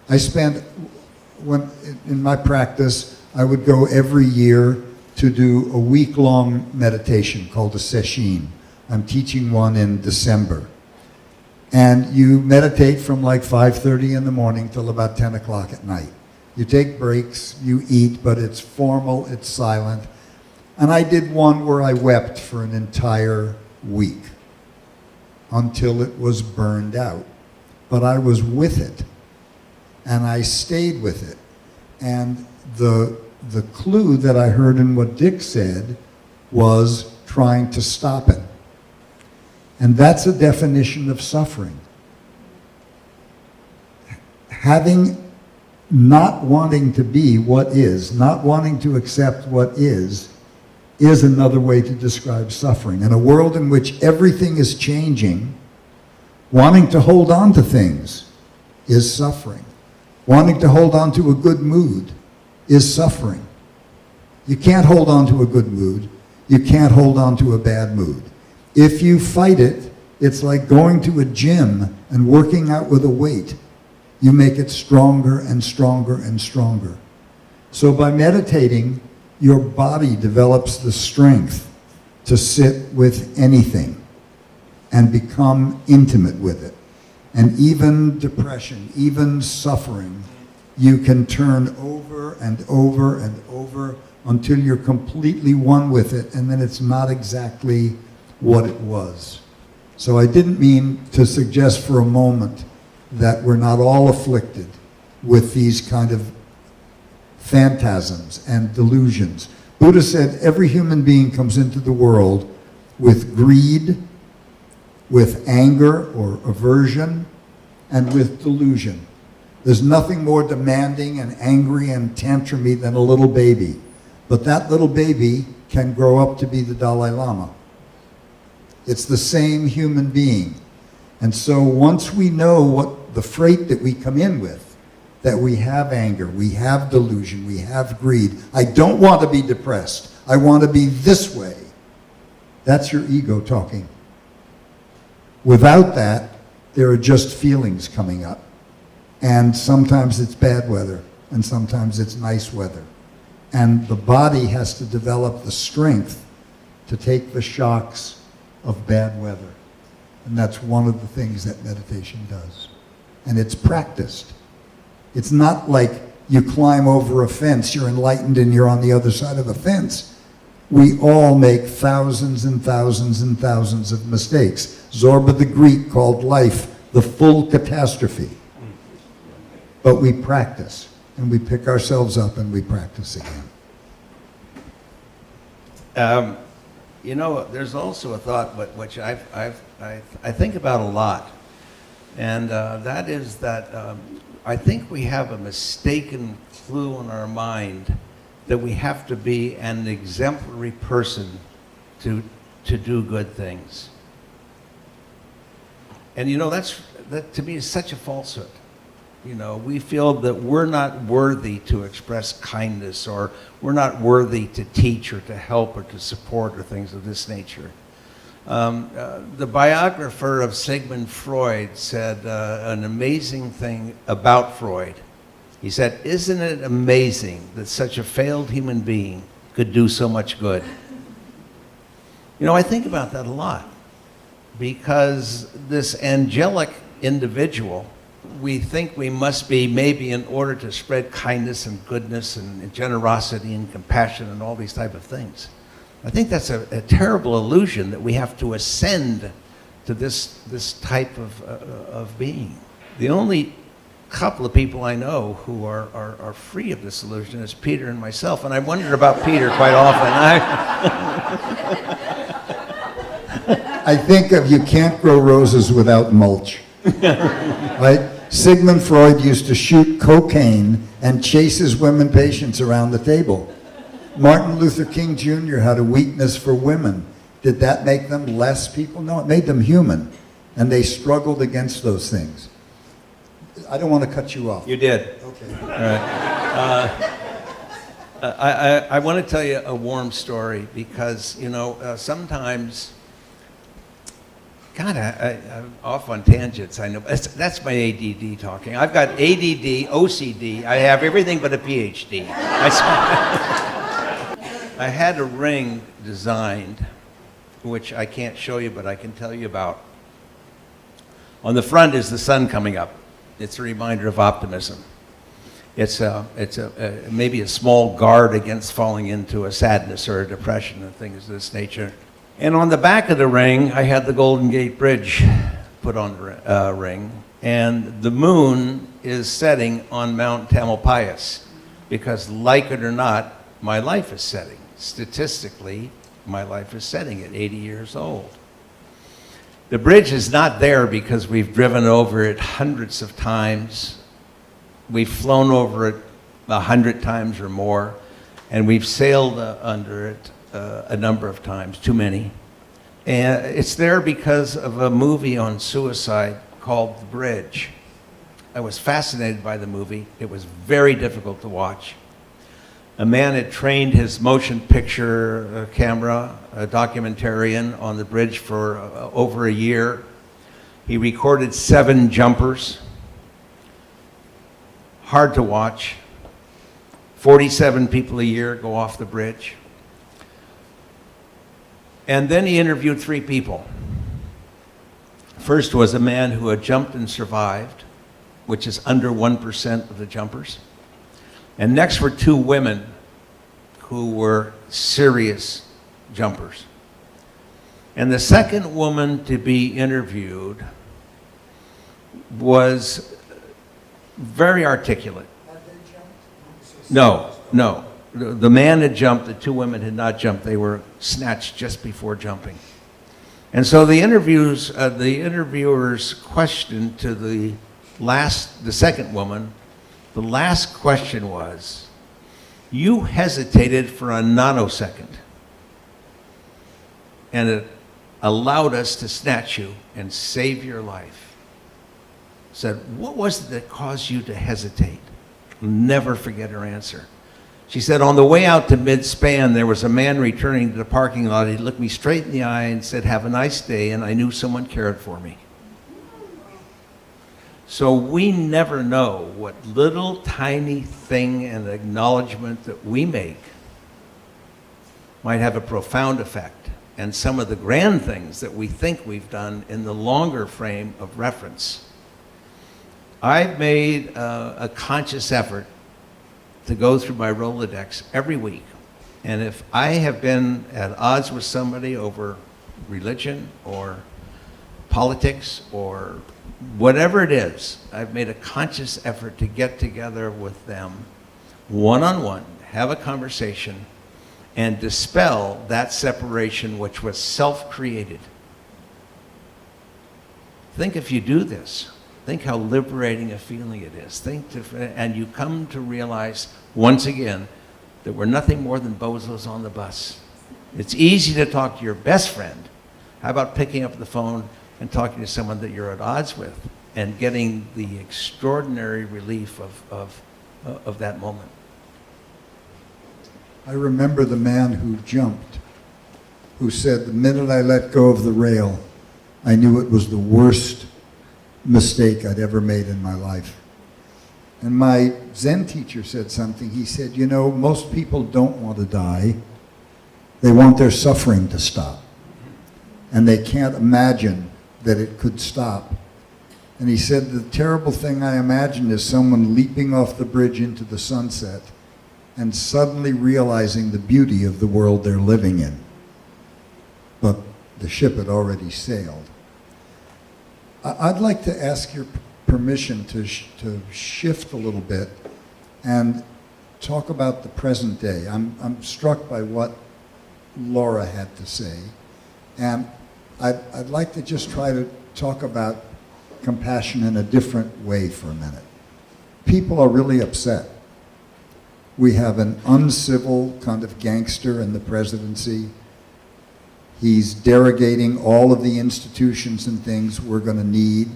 In my practice, I would go every year to do a week-long meditation called a sesshin. I'm teaching one in December. And you meditate from like 5:30 in the morning till about 10 o'clock at night. You take breaks, you eat, but it's formal, it's silent. And I did one where I wept for an entire week until it was burned out. But I was with it, and I stayed with it. And the clue that I heard in what Dick said was trying to stop it. And that's a definition of suffering. Not wanting to be what is, not wanting to accept what is another way to describe suffering. In a world in which everything is changing, wanting to hold on to things is suffering. Wanting to hold on to a good mood is suffering. You can't hold on to a good mood. You can't hold on to a bad mood. If you fight it, it's like going to a gym and working out with a weight. You make it stronger and stronger and stronger. So by meditating, your body develops the strength to sit with anything and become intimate with it. And even depression, even suffering, you can turn over and over and over until you're completely one with it, and then it's not exactly what it was. So I didn't mean to suggest for a moment that we're not all afflicted with these kind of phantasms and delusions. Buddha said every human being comes into the world with greed, with anger or aversion, and with delusion. There's nothing more demanding and angry and tantrumy than a little baby. But that little baby can grow up to be the Dalai Lama. It's the same human being. And so once we know what the freight that we come in with, that we have anger, we have delusion, we have greed. I don't want to be depressed. I want to be this way. That's your ego talking. Without that, there are just feelings coming up. And sometimes it's bad weather, and sometimes it's nice weather. And the body has to develop the strength to take the shocks of bad weather. And that's one of the things that meditation does. And it's practiced. It's not like you climb over a fence, you're enlightened and you're on the other side of the fence. We all make thousands and thousands and thousands of mistakes. Zorba the Greek called life the full catastrophe. But we practice, and we pick ourselves up and we practice again. There's also a thought which I think about a lot, and that is that I think we have a mistaken clue in our mind that we have to be an exemplary person to do good things. And that to me is such a falsehood. You know, we feel that we're not worthy to express kindness, or we're not worthy to teach or to help or to support or things of this nature. The biographer of Sigmund Freud said an amazing thing about Freud. He said, "Isn't it amazing that such a failed human being could do so much good?" You know, I think about that a lot, because this angelic individual, we think we must be, maybe in order to spread kindness and goodness and generosity and compassion and all these type of things. I think that's a terrible illusion, that we have to ascend to this type of being. The only couple of people I know who are free of this illusion is Peter and myself, and I wondered about Peter quite often. I think of, you can't grow roses without mulch. Right? Sigmund Freud used to shoot cocaine and chase his women patients around the table. Martin Luther King Jr. had a weakness for women. Did that make them less people? No, it made them human. And they struggled against those things. I don't want to cut you off. You did. Okay. All right. I want to tell you a warm story, because, you know, sometimes, God, I'm off on tangents, I know. That's my ADD talking. I've got ADD, OCD. I have everything but a PhD. I had a ring designed, which I can't show you, but I can tell you about. On the front is the sun coming up. It's a reminder of optimism. It's maybe a small guard against falling into a sadness or a depression and things of this nature. And on the back of the ring, I had the Golden Gate Bridge put on the ring. And the moon is setting on Mount Tamalpais, because, like it or not, my life is setting. Statistically, my life is setting at 80 years old. The bridge is not there because we've driven over it hundreds of times. We've flown over it 100 times or more, and we've sailed under it a number of times, too many. And it's there because of a movie on suicide called The Bridge. I was fascinated by the movie. It was very difficult to watch. A man had trained his motion picture camera, a documentarian, on the bridge for over a year. He recorded 7 jumpers. Hard to watch. 47 people a year go off the bridge. And then he interviewed 3 people. First was a man who had jumped and survived, which is under 1% of the jumpers. And next were 2 women who were serious jumpers. And the second woman to be interviewed was very articulate. No. The man had jumped, the 2 women had not jumped. They were snatched just before jumping. And so the interviewer's question to the second woman, the last question was, "You hesitated for a nanosecond, and it allowed us to snatch you and save your life." Said, "What was it that caused you to hesitate?" I'll never forget her answer. She said, "On the way out to mid-span, there was a man returning to the parking lot. He looked me straight in the eye and said, 'Have a nice day,' and I knew someone cared for me." So we never know what little tiny thing and acknowledgement that we make might have a profound effect. And some of the grand things that we think we've done in the longer frame of reference. I've made a conscious effort to go through my Rolodex every week. And if I have been at odds with somebody over religion or politics or whatever it is, I've made a conscious effort to get together with them one-on-one, have a conversation, and dispel that separation which was self-created. Think if you do this. Think how liberating a feeling it is. And you come to realize, once again, that we're nothing more than bozos on the bus. It's easy to talk to your best friend. How about picking up the phone and talking to someone that you're at odds with? and getting the extraordinary relief of that moment. I remember the man who jumped, who said, the minute I let go of the rail, I knew it was the worst mistake I'd ever made in my life. And my Zen teacher said something. He said, you know, most people don't want to die. They want their suffering to stop. And they can't imagine that it could stop. And he said, the terrible thing I imagine is someone leaping off the bridge into the sunset and suddenly realizing the beauty of the world they're living in. But the ship had already sailed. I'd like to ask your permission to shift a little bit and talk about the present day. I'm struck by what Laura had to say, and I'd like to just try to talk about compassion in a different way for a minute. People are really upset. We have an uncivil kind of gangster in the presidency. He's derogating all of the institutions and things we're going to need.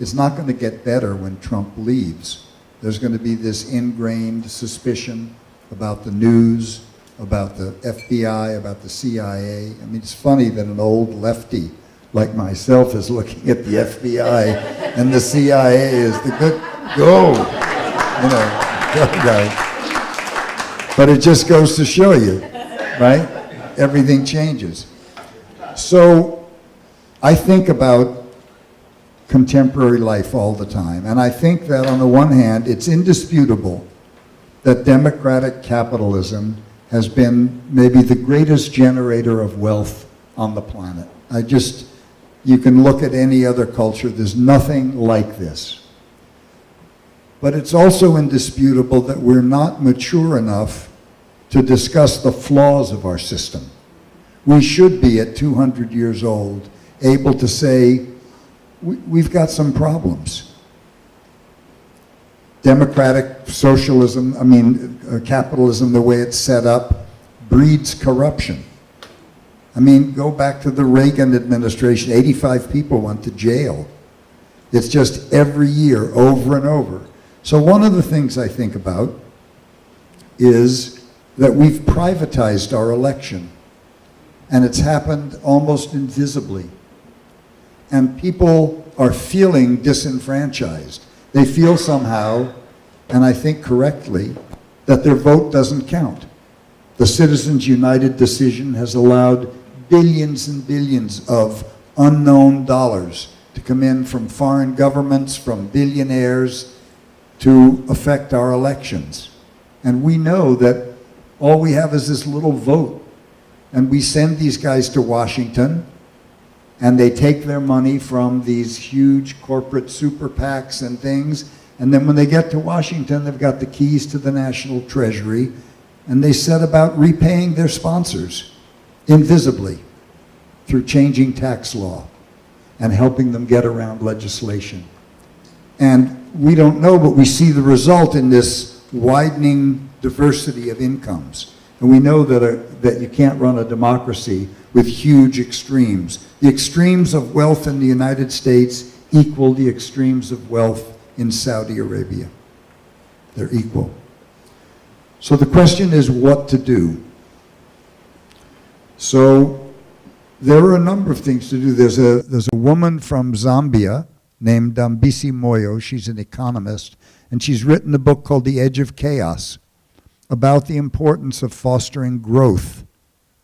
It's not going to get better when Trump leaves. There's going to be this ingrained suspicion about the news, about the FBI, about the CIA. I mean, it's funny that an old lefty like myself is looking at the FBI and the CIA is the good, go guy. But it just goes to show you, right? Everything changes. So I think about contemporary life all the time, and I think that on the one hand, it's indisputable that democratic capitalism has been maybe the greatest generator of wealth on the planet. You can look at any other culture, there's nothing like this. But it's also indisputable that we're not mature enough to discuss the flaws of our system. We should be, at 200 years old, able to say, we've got some problems. Democratic socialism, capitalism, the way it's set up, breeds corruption. I mean, go back to the Reagan administration, 85 people went to jail. It's just every year, over and over. So one of the things I think about is that we've privatized our election, and it's happened almost invisibly. And people are feeling disenfranchised. They feel somehow, and I think correctly, that their vote doesn't count. The Citizens United decision has allowed billions and billions of unknown dollars to come in from foreign governments, from billionaires, to affect our elections. And we know that all we have is this little vote. And we send these guys to Washington, and they take their money from these huge corporate super PACs and things, and then when they get to Washington, they've got the keys to the national treasury, and they set about repaying their sponsors invisibly through changing tax law and helping them get around legislation. And we don't know, but we see the result in this widening diversity of incomes. And we know that you can't run a democracy with huge extremes. The extremes of wealth in the United States equal the extremes of wealth in Saudi Arabia. They're equal. So the question is what to do. So there are a number of things to do. There's a woman from Zambia named Dambisi Moyo. She's an economist, and she's written a book called The Edge of Chaos about the importance of fostering growth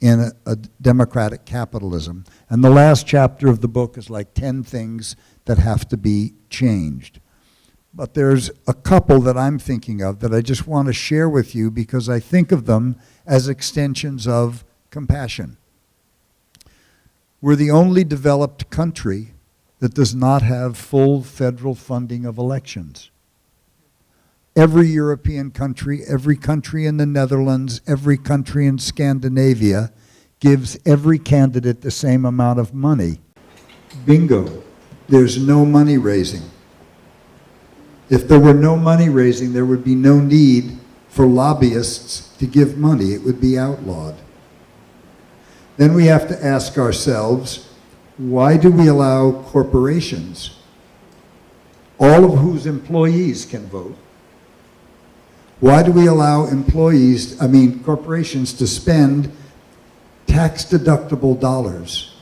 in a democratic capitalism. And the last chapter of the book is like 10 things that have to be changed. But there's a couple that I'm thinking of that I just want to share with you because I think of them as extensions of compassion. We're the only developed country that does not have full federal funding of elections. Every European country, every country in the Netherlands, every country in Scandinavia gives every candidate the same amount of money. Bingo. There's no money raising. If there were no money raising, there would be no need for lobbyists to give money. It would be outlawed. Then we have to ask ourselves, why do we allow corporations all of whose employees can vote. Why do we allow corporations to spend tax-deductible dollars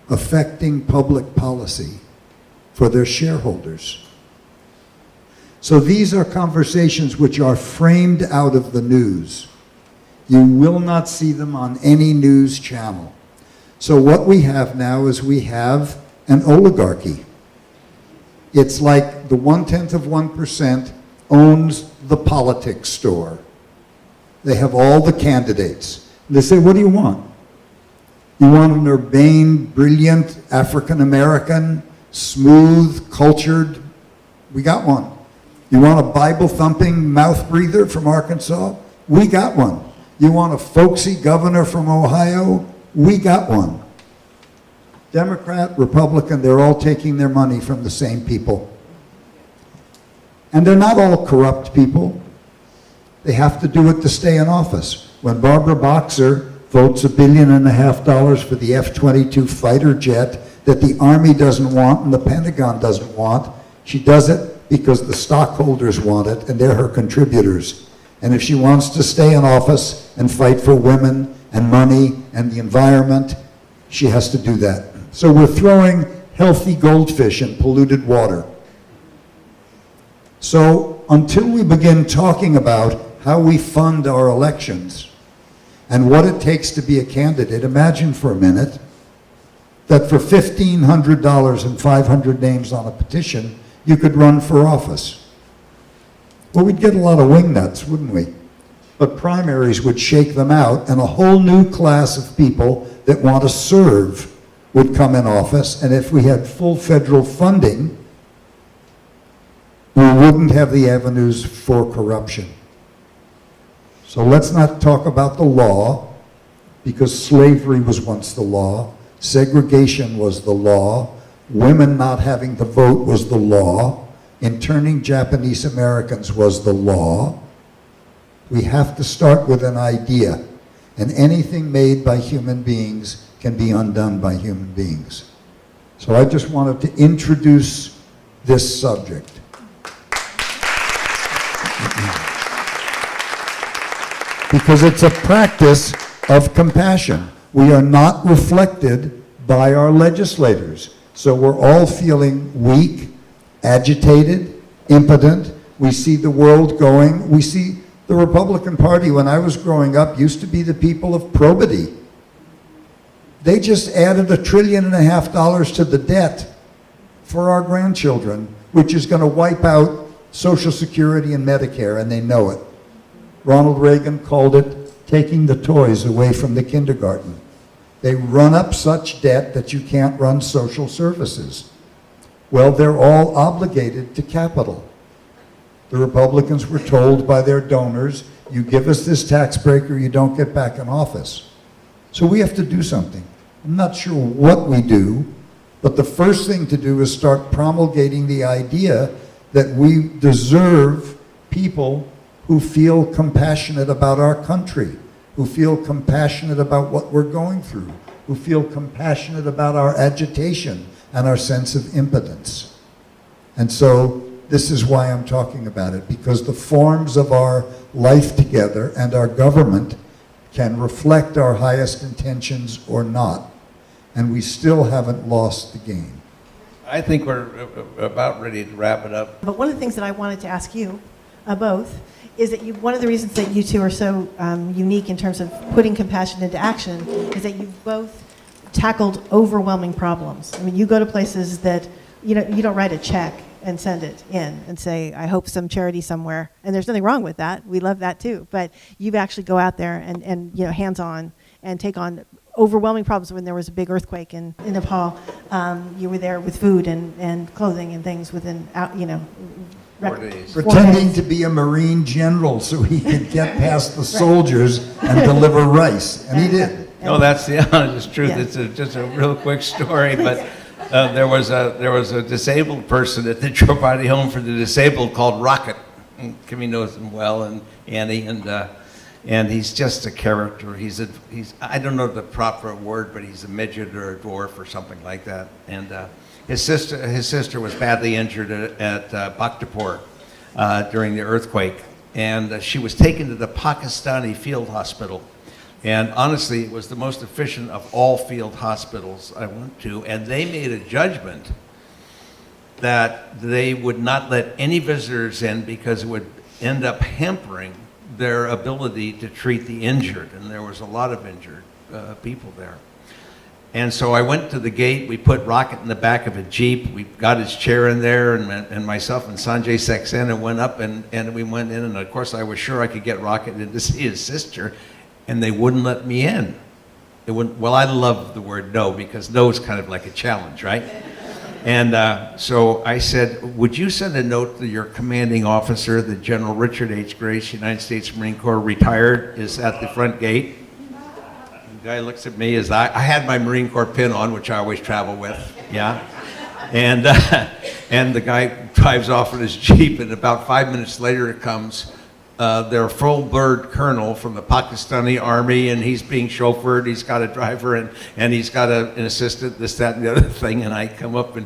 affecting public policy for their shareholders? So these are conversations which are framed out of the news. You will not see them on any news channel. So what we have now is we have an oligarchy. It's like the 1/10 owns the politics store. They have all the candidates. They say, what do you want? You want an urbane, brilliant, African-American, smooth, cultured? We got one. You want a Bible-thumping mouth breather from Arkansas? We got one. You want a folksy governor from Ohio? We got one. Democrat, Republican, they're all taking their money from the same people. And they're not all corrupt people. They have to do it to stay in office. When Barbara Boxer votes $1.5 billion for the F-22 fighter jet that the Army doesn't want and the Pentagon doesn't want, she does it because the stockholders want it and they're her contributors. And if she wants to stay in office and fight for women and money and the environment, she has to do that. So we're throwing healthy goldfish in polluted water. So until we begin talking about how we fund our elections and what it takes to be a candidate, imagine for a minute that for $1,500 and 500 names on a petition, you could run for office. Well, we'd get a lot of wingnuts, wouldn't we? But primaries would shake them out, and a whole new class of people that want to serve would come in office, and if we had full federal funding, we wouldn't have the avenues for corruption. So let's not talk about the law, because slavery was once the law, segregation was the law, women not having to vote was the law, interning Japanese Americans was the law. We have to start with an idea, and anything made by human beings can be undone by human beings. So I just wanted to introduce this subject. Because it's a practice of compassion. We are not reflected by our legislators. So we're all feeling weak, agitated, impotent. We see the world going. We see the Republican Party, when I was growing up, used to be the people of probity. They just added $1.5 trillion to the debt for our grandchildren, which is going to wipe out Social Security and Medicare, and they know it. Ronald Reagan called it taking the toys away from the kindergarten. They run up such debt that you can't run social services. Well, they're all obligated to capital. The Republicans were told by their donors, you give us this tax break or you don't get back in office. So we have to do something. I'm not sure what we do, but the first thing to do is start promulgating the idea that we deserve people who feel compassionate about our country, who feel compassionate about what we're going through, who feel compassionate about our agitation and our sense of impotence. And so this is why I'm talking about it, because the forms of our life together and our government can reflect our highest intentions or not, and we still haven't lost the game. I think we're about ready to wrap it up. But one of the things that I wanted to ask you both is that one of the reasons that you two are so unique in terms of putting compassion into action is that you've both tackled overwhelming problems. I mean, you go to places that you don't write a check and send it in and say, I hope some charity somewhere. And there's nothing wrong with that. We love that too. But you actually go out there and hands-on and take on overwhelming problems. When there was a big earthquake in Nepal, you were there with food and clothing and things within, 4 days. Pretending to be a Marine general so he could get past the soldiers and deliver rice. And he did. No, that's the honest truth. Yeah. It's just a real quick story, but there was a disabled person at the Joe Party Home for the Disabled called Rocket. And Kimmy knows him well, and Annie, and he's just a character. He's I don't know the proper word, but he's a midget or a dwarf or something like that. And His sister was badly injured at Bhaktapur during the earthquake, and she was taken to the Pakistani field hospital. And honestly, it was the most efficient of all field hospitals I went to, and they made a judgment that they would not let any visitors in because it would end up hampering their ability to treat the injured, and there was a lot of injured people there. And so I went to the gate, we put Rocket in the back of a Jeep, we got his chair in there, and myself and Sanjay Saxena went up, and we went in, and of course I was sure I could get Rocket in to see his sister, and they wouldn't let me in. They wouldn't, well, I love the word no, because no is kind of like a challenge, right? And so I said, would you send a note to your commanding officer that General Richard H. Grace, United States Marine Corps, retired, is at the front gate? The guy looks at me as I had my Marine Corps pin on, which I always travel with, yeah. And the guy drives off in his Jeep, and about 5 minutes later it comes their full-bird colonel from the Pakistani army, and he's being chauffeured, he's got a driver, and he's got an assistant, this, that, and the other thing, and I come up and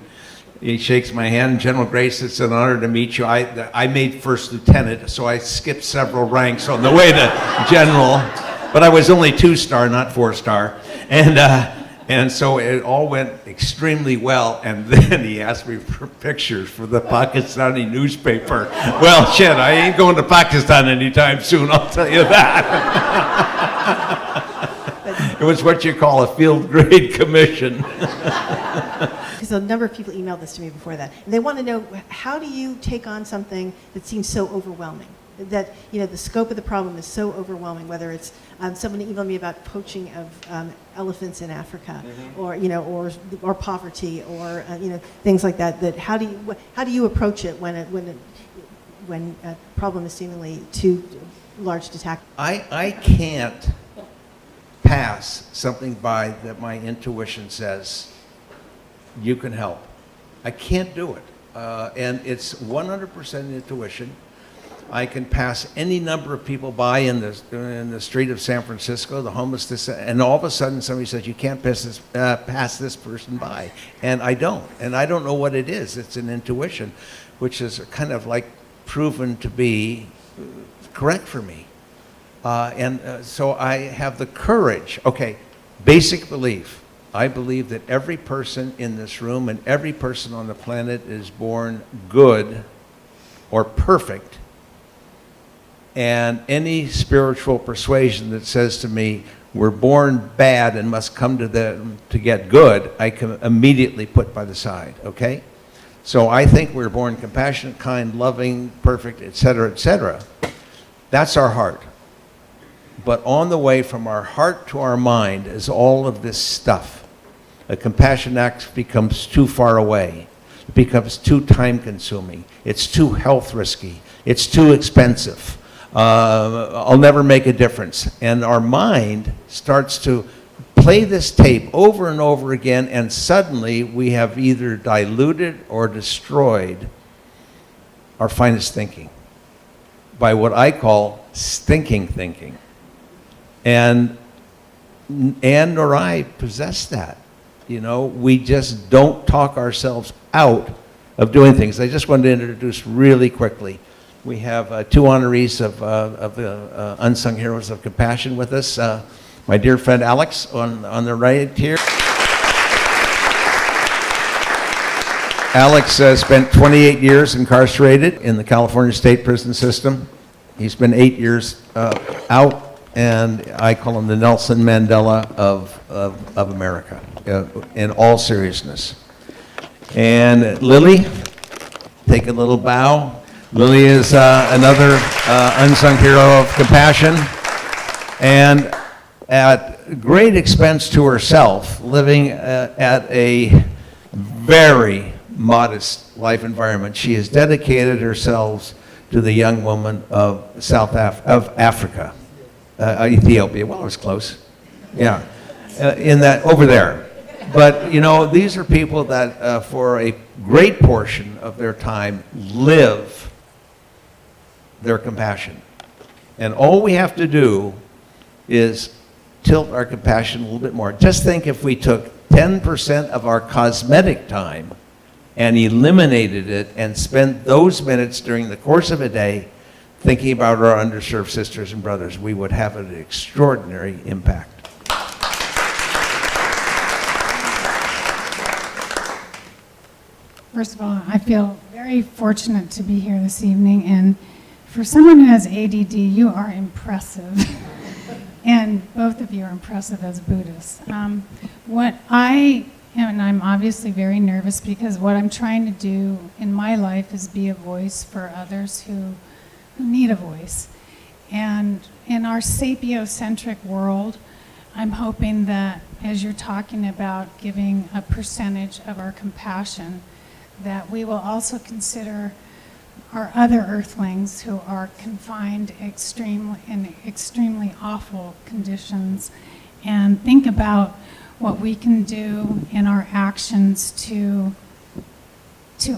he shakes my hand. General Grace, it's an honor to meet you. I made first lieutenant, so I skipped several ranks on the way to general, but I was only 2-star, not 4-star, and so it all went extremely well, and then he asked me for pictures for the Pakistani newspaper. Well, shit, I ain't going to Pakistan anytime soon, I'll tell you that. It was what you call a field grade commission. Because a number of people emailed this to me before that. And they want to know, how do you take on something that seems so overwhelming? That, you know, the scope of the problem is so overwhelming, whether it's someone emailed me about poaching of elephants in Africa, or, you know, or poverty, or, you know, things like that. That how do you approach it when a problem is seemingly too large to tackle? I can't pass something by that my intuition says you can help. I can't do it, and it's 100% intuition. I can pass any number of people by in the street of San Francisco, the homeless, and all of a sudden somebody says, you can't pass this person by. And I don't know what it is. It's an intuition, which is kind of like proven to be correct for me. So I have the courage. Okay, basic belief. I believe that every person in this room and every person on the planet is born good or perfect. And any spiritual persuasion that says to me, we're born bad and must come to them to get good, I can immediately put by the side, okay? So I think we're born compassionate, kind, loving, perfect, etc., etc. That's our heart. But on the way from our heart to our mind is all of this stuff. A compassion act becomes too far away. It becomes too time-consuming. It's too health risky. It's too expensive. I'll never make a difference. And our mind starts to play this tape over and over again, and suddenly we have either diluted or destroyed our finest thinking by what I call stinking thinking. And Ann nor I possess that. You know, we just don't talk ourselves out of doing things. I just wanted to introduce really quickly. We have 2 honorees of the Unsung Heroes of Compassion with us. My dear friend Alex on the right here. Alex spent 28 years incarcerated in the California State Prison System. He's been 8 years out, and I call him the Nelson Mandela of America, in all seriousness. And Lily, take a little bow. Lily is another unsung hero of compassion, and at great expense to herself, living at a very modest life environment. She has dedicated herself to the young woman of Africa, Ethiopia. Well, it was close. Yeah, in that over there. But you know, these are people that, for a great portion of their time, live their compassion. And all we have to do is tilt our compassion a little bit more. Just think if we took 10% of our cosmetic time and eliminated it and spent those minutes during the course of a day thinking about our underserved sisters and brothers, we would have an extraordinary impact. First of all, I feel very fortunate to be here this evening, and for someone who has ADD, you are impressive. And both of you are impressive as Buddhists. And I'm obviously very nervous because what I'm trying to do in my life is be a voice for others who need a voice. And in our sapiocentric world, I'm hoping that as you're talking about giving a percentage of our compassion, that we will also consider our other earthlings who are confined in extremely awful conditions, and think about what we can do in our actions to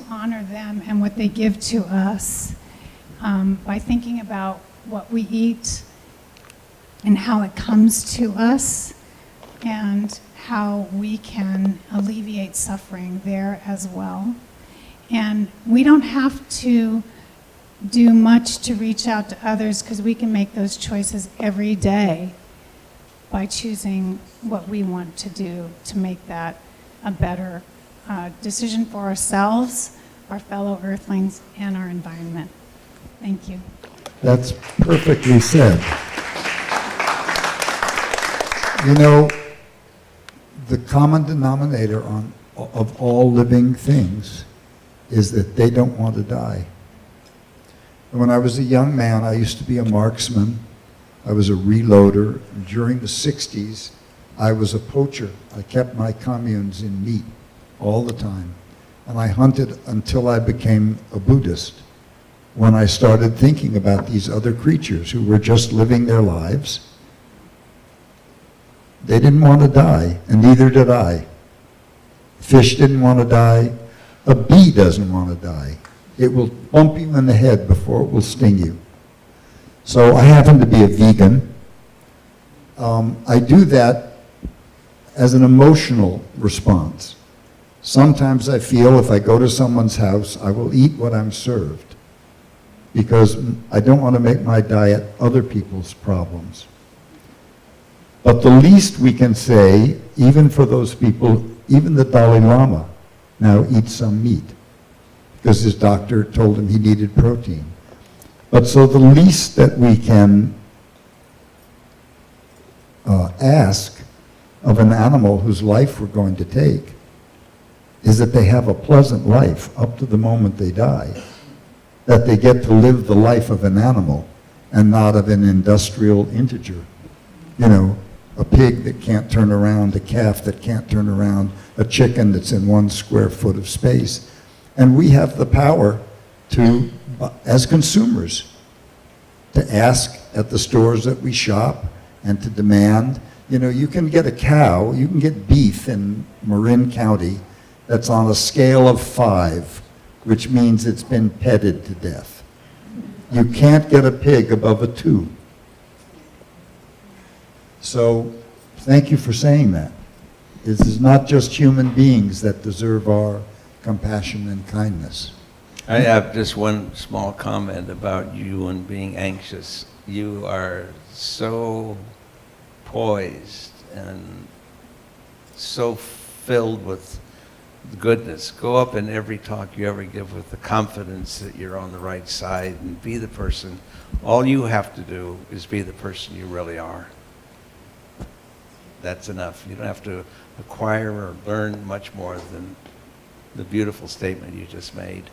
honor them and what they give to us, by thinking about what we eat and how it comes to us and how we can alleviate suffering there as well. And we don't have to do much to reach out to others because we can make those choices every day by choosing what we want to do to make that a better decision for ourselves, our fellow earthlings, and our environment. Thank you. That's perfectly said. You know, the common denominator of all living things is that they don't want to die. And when I was a young man, I used to be a marksman. I was a reloader. And during the 60s, I was a poacher. I kept my communes in meat all the time. And I hunted until I became a Buddhist, when I started thinking about these other creatures who were just living their lives. They didn't want to die, and neither did I. Fish didn't want to die. A bee doesn't want to die. It will bump you in the head before it will sting you. So I happen to be a vegan. I do that as an emotional response. Sometimes I feel if I go to someone's house, I will eat what I'm served, because I don't want to make my diet other people's problems. But the least we can say, even for those people, even the Dalai Lama now eats some meat, because his doctor told him he needed protein. But so the least that we can ask of an animal whose life we're going to take is that they have a pleasant life up to the moment they die, that they get to live the life of an animal and not of an industrial integer. You know, a pig that can't turn around, a calf that can't turn around, a chicken that's in 1 square foot of space. And we have the power to, as consumers, to ask at the stores that we shop and to demand. You know, you can get a cow, you can get beef in Marin County that's on a scale of 5, which means it's been petted to death. You can't get a pig above a 2. So thank you for saying that. This is not just human beings that deserve our compassion and kindness. I have just one small comment about you and being anxious. You are so poised and so filled with goodness. Go up in every talk you ever give with the confidence that you're on the right side and be the person. All you have to do is be the person you really are. That's enough. You don't have to acquire or learn much more than the beautiful statement you just made.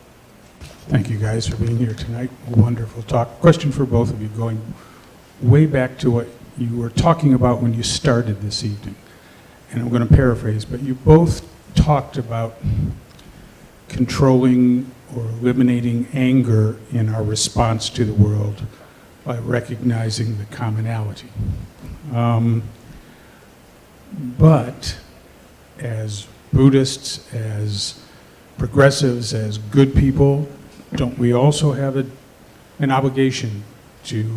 Thank you guys for being here tonight. Wonderful talk. Question for both of you, going way back to what you were talking about when you started this evening. And I'm going to paraphrase, but you both talked about controlling or eliminating anger in our response to the world by recognizing the commonality. But as Buddhists, as progressives, as good people, don't we also have an obligation to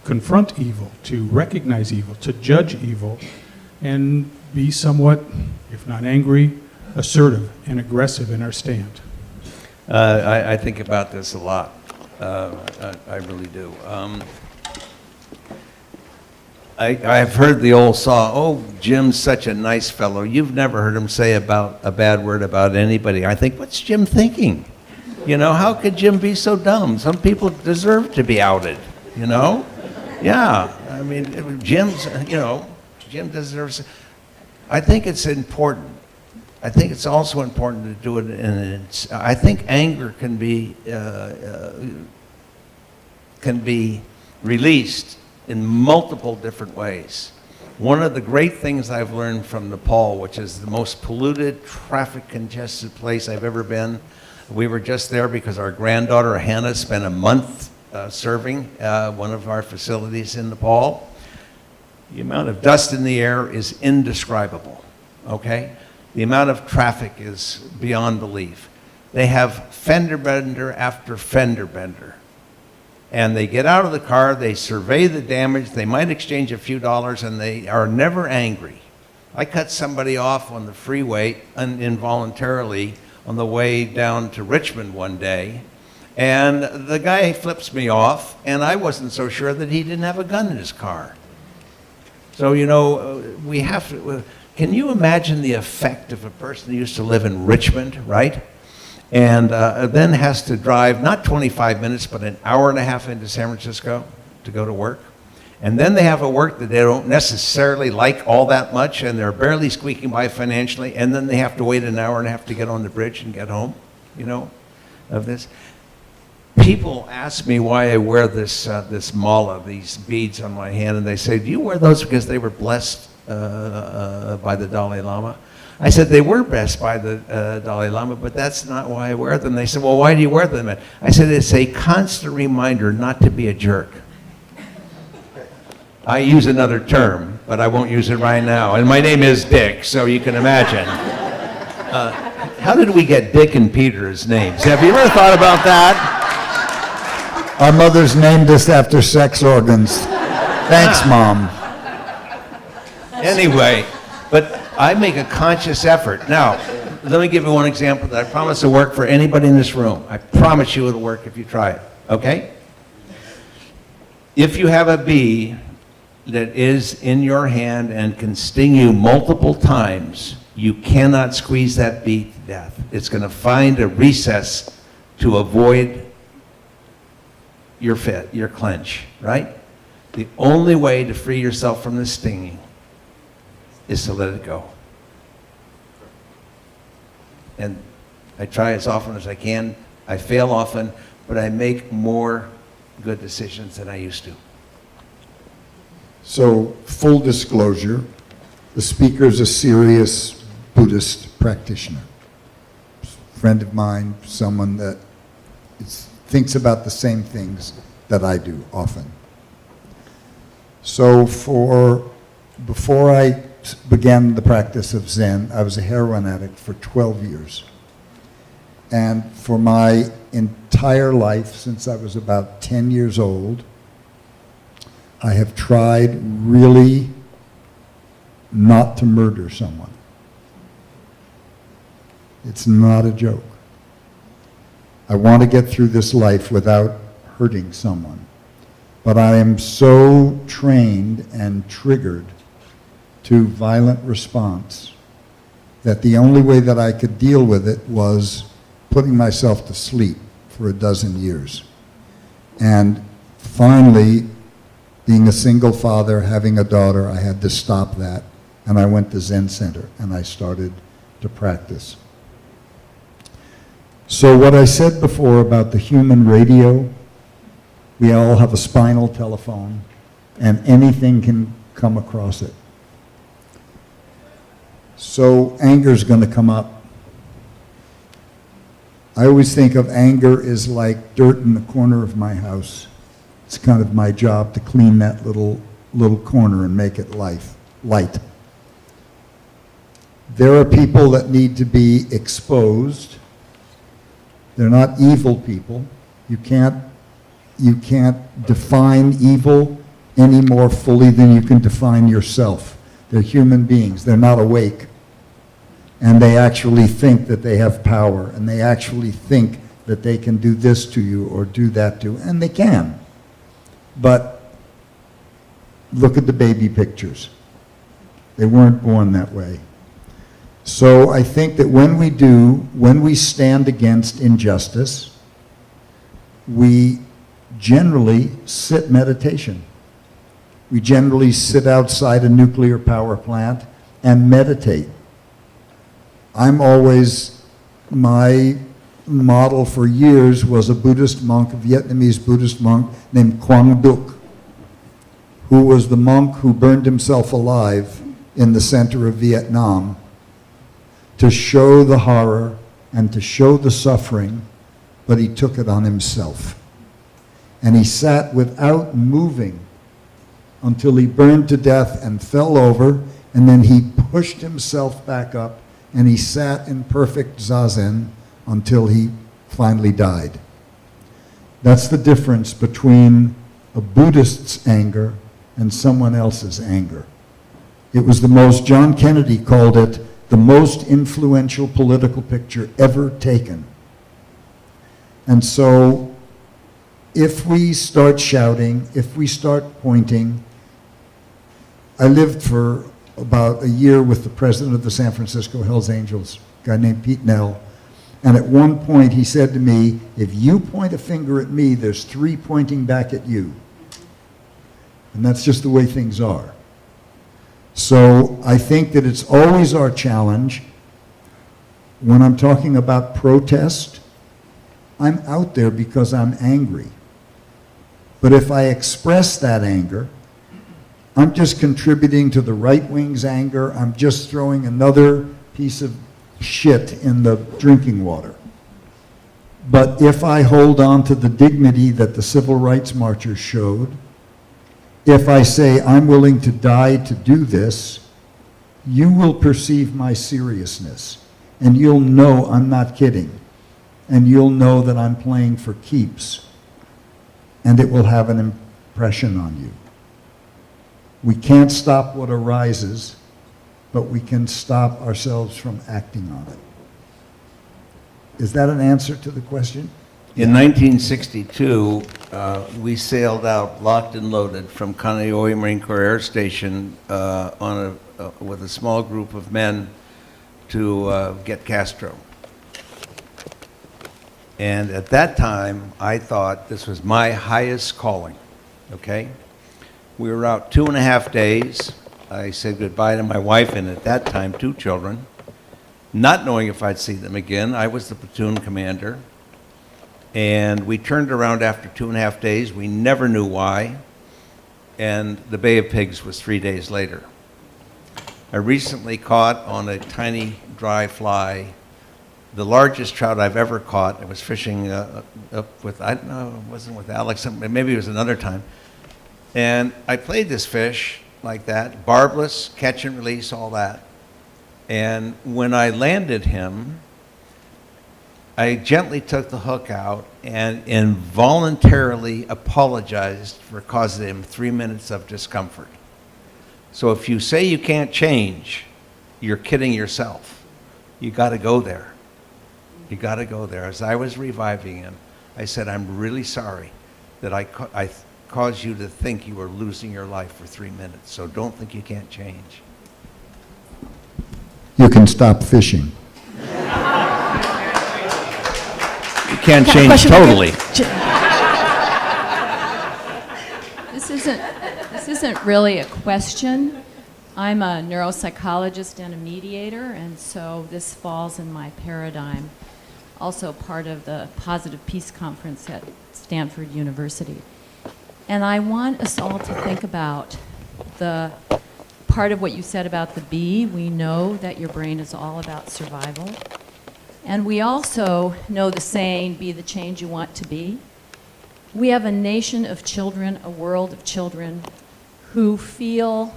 confront evil, to recognize evil, to judge evil, and be somewhat, if not angry, assertive and aggressive in our stand? I think about this a lot. I really do. I've heard the old saw, oh, Jim's such a nice fellow. You've never heard him say about a bad word about anybody. I think, what's Jim thinking? You know, how could Jim be so dumb? Some people deserve to be outed, you know? Yeah, I mean, Jim's, you know, Jim deserves, I think it's important. I think it's also important to do it I think anger can be released in multiple different ways. One of the great things I've learned from Nepal, which is the most polluted, traffic congested place I've ever been. We were just there because our granddaughter Hannah spent a month serving one of our facilities in Nepal. The amount of dust in the air is indescribable, okay? The amount of traffic is beyond belief. They have fender bender after fender bender. And they get out of the car, they survey the damage, they might exchange a few dollars, and they are never angry. I cut somebody off on the freeway involuntarily on the way down to Richmond one day, and the guy flips me off, and I wasn't so sure that he didn't have a gun in his car. So, you know, we have to, can you imagine the effect of a person who used to live in Richmond, right? And then has to drive not 25 minutes, but an hour and a half into San Francisco to go to work. And then they have a work that they don't necessarily like all that much, and they're barely squeaking by financially, and then they have to wait an hour and a half to get on the bridge and get home, you know, of this. People ask me why I wear this, this mala, these beads on my hand, and they say, do you wear those because they were blessed by the Dalai Lama? I said, they were blessed by the Dalai Lama, but that's not why I wear them. They said, well, why do you wear them? I said, it's a constant reminder not to be a jerk. I use another term, but I won't use it right now. And my name is Dick, so you can imagine. How did we get Dick and Peter as names? Have you ever thought about that? Our mothers named us after sex organs. Thanks, Mom. Anyway, but I make a conscious effort. Now, let me give you one example that I promise will work for anybody in this room. I promise you it'll work if you try it, okay? If you have a bee that is in your hand and can sting you multiple times, you cannot squeeze that bee to death. It's going to find a recess to avoid your fit, your clench, right? The only way to free yourself from the stinging is to let it go. And I try as often as I can. I fail often, but I make more good decisions than I used to. So, full disclosure, the speaker is a serious Buddhist practitioner. Friend of mine, someone that thinks about the same things that I do often. So before I began the practice of Zen, I was a heroin addict for 12 years. And for my entire life, since I was about 10 years old, I have tried really not to murder someone. It's not a joke. I want to get through this life without hurting someone. But I am so trained and triggered to violent response that the only way that I could deal with it was putting myself to sleep for 12 years. And finally, being a single father, having a daughter, I had to stop that. And I went to Zen Center and I started to practice. So what I said before about the human radio, we all have a spinal telephone and anything can come across it. So anger is going to come up. I always think of anger as like dirt in the corner of my house. It's kind of my job to clean that little corner and make it light. There are people that need to be exposed. They're not evil people. You can't define evil any more fully than you can define yourself. They're human beings. They're not awake. And they actually think that they have power. And they actually think that they can do this to you or do that to, and they can. But look at the baby pictures. They weren't born that way. So I think that when we stand against injustice, we generally sit meditation. We generally sit outside a nuclear power plant and meditate. My model for years was a Buddhist monk, a Vietnamese Buddhist monk named Quang Duc, who was the monk who burned himself alive in the center of Vietnam to show the horror and to show the suffering, but he took it on himself. And he sat without moving until he burned to death and fell over, and then he pushed himself back up, and he sat in perfect zazen until he finally died. That's the difference between a Buddhist's anger and someone else's anger. It was John Kennedy called it the most influential political picture ever taken. And so if we start shouting, if we start pointing, I lived for about a year with the president of the San Francisco Hells Angels, a guy named Pete Nell, and at one point he said to me, if you point a finger at me, there's 3 pointing back at you. And that's just the way things are. So I think that it's always our challenge. When I'm talking about protest, I'm out there because I'm angry. But if I express that anger, I'm just contributing to the right wing's anger. I'm just throwing another piece of shit in the drinking water. But if I hold on to the dignity that the civil rights marchers showed, if I say I'm willing to die to do this, you will perceive my seriousness, and you'll know I'm not kidding, and you'll know that I'm playing for keeps, and it will have an impression on you. We can't stop what arises, but we can stop ourselves from acting on it. Is that an answer to the question? In 1962, we sailed out locked and loaded from Coyote Marine Corps Air Station with a small group of men to get Castro. And at that time, I thought this was my highest calling, okay? We were out 2.5 days. I said goodbye to my wife and at that time 2 children, not knowing if I'd see them again. I was the platoon commander. And we turned around after 2.5 days. We never knew why. And the Bay of Pigs was 3 days later. I recently caught on a tiny dry fly the largest trout I've ever caught. I was fishing up with, I don't know, it wasn't with Alex, maybe it was another time. And I played this fish like that, barbless, catch and release, all that. And when I landed him, I gently took the hook out and involuntarily apologized for causing him 3 minutes of discomfort. So if you say you can't change, you're kidding yourself. You got to go there. You got to go there. As I was reviving him, I said, I'm really sorry that I caused you to think you were losing your life for 3 minutes. So don't think you can't change. You can stop fishing. You can't change totally. This isn't really a question. I'm a neuropsychologist and a mediator, and so this falls in my paradigm. Also part of the Positive Peace Conference at Stanford University. And I want us all to think about the part of what you said about the bee. We know that your brain is all about survival. And we also know the saying, be the change you want to be. We have a nation of children, a world of children who feel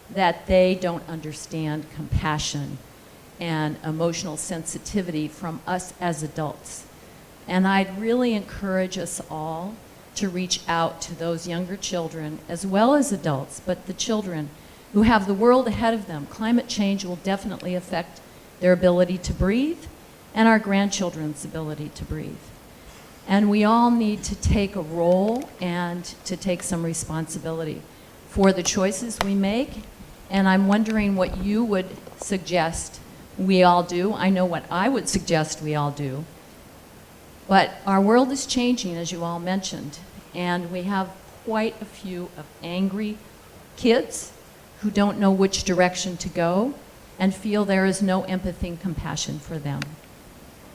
that they don't understand compassion and emotional sensitivity from us as adults. And I'd really encourage us all to reach out to those younger children as well as adults, but the children who have the world ahead of them. Climate change will definitely affect their ability to breathe and our grandchildren's ability to breathe. And we all need to take a role and to take some responsibility for the choices we make. And I'm wondering what you would suggest we all do. I know what I would suggest we all do. But our world is changing, as you all mentioned, and we have quite a few of angry kids who don't know which direction to go and feel there is no empathy and compassion for them.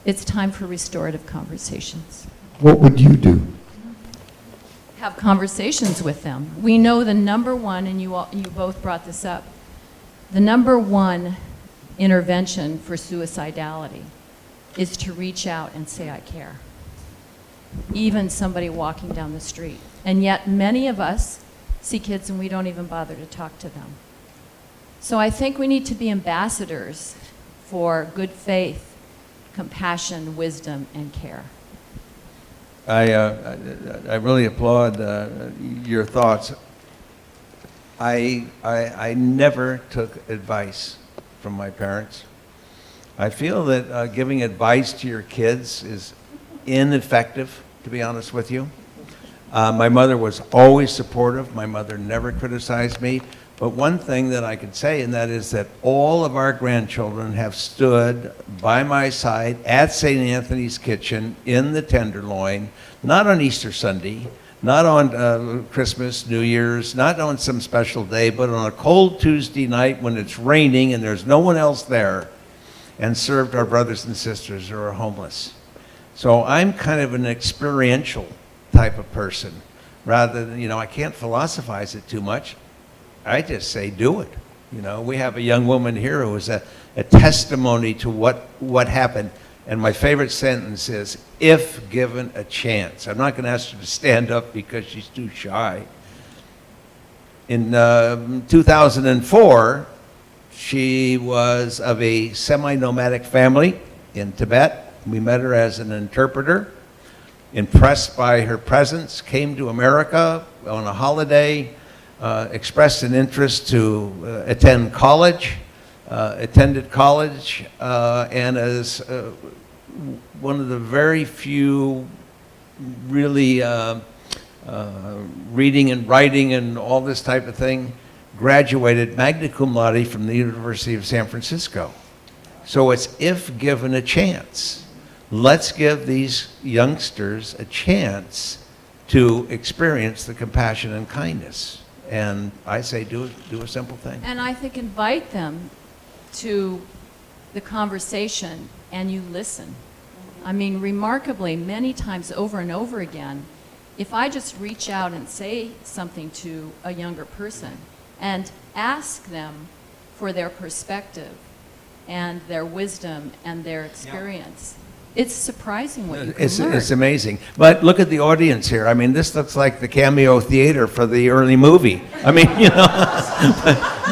It's time for restorative conversations. What would you do? Have conversations with them. We know the number one, and you both brought this up, the number one intervention for suicidality is to reach out and say, I care. Even somebody walking down the street. And yet many of us see kids and we don't even bother to talk to them. So I think we need to be ambassadors for good faith, compassion, wisdom, and care. I really applaud your thoughts. I never took advice from my parents. I feel that giving advice to your kids is ineffective, to be honest with you. My mother was always supportive. My mother never criticized me. But one thing that I could say, and that is that all of our grandchildren have stood by my side at St. Anthony's Kitchen in the Tenderloin, not on Easter Sunday, not on Christmas, New Year's, not on some special day, but on a cold Tuesday night when it's raining and there's no one else there, and served our brothers and sisters who are homeless. So I'm kind of an experiential type of person. Rather than, I can't philosophize it too much. I just say do it. We have a young woman here who is a testimony to what happened. And my favorite sentence is, if given a chance. I'm not going to ask her to stand up because she's too shy. In 2004, she was of a semi-nomadic family in Tibet. We met her as an interpreter. Impressed by her presence, came to America on a holiday, expressed an interest to attend college, attended college, and as one of the very few really reading and writing and all this type of thing, graduated magna cum laude from the University of San Francisco. So it's if given a chance. Let's give these youngsters a chance to experience the compassion and kindness. And I say do a simple thing. And I think invite them to the conversation and you listen. I mean, remarkably, many times over and over again, if I just reach out and say something to a younger person and ask them for their perspective and their wisdom and their experience, it's surprising what you can learn. It's amazing. But look at the audience here. I mean, this looks like the Cameo Theater for the early movie. I mean,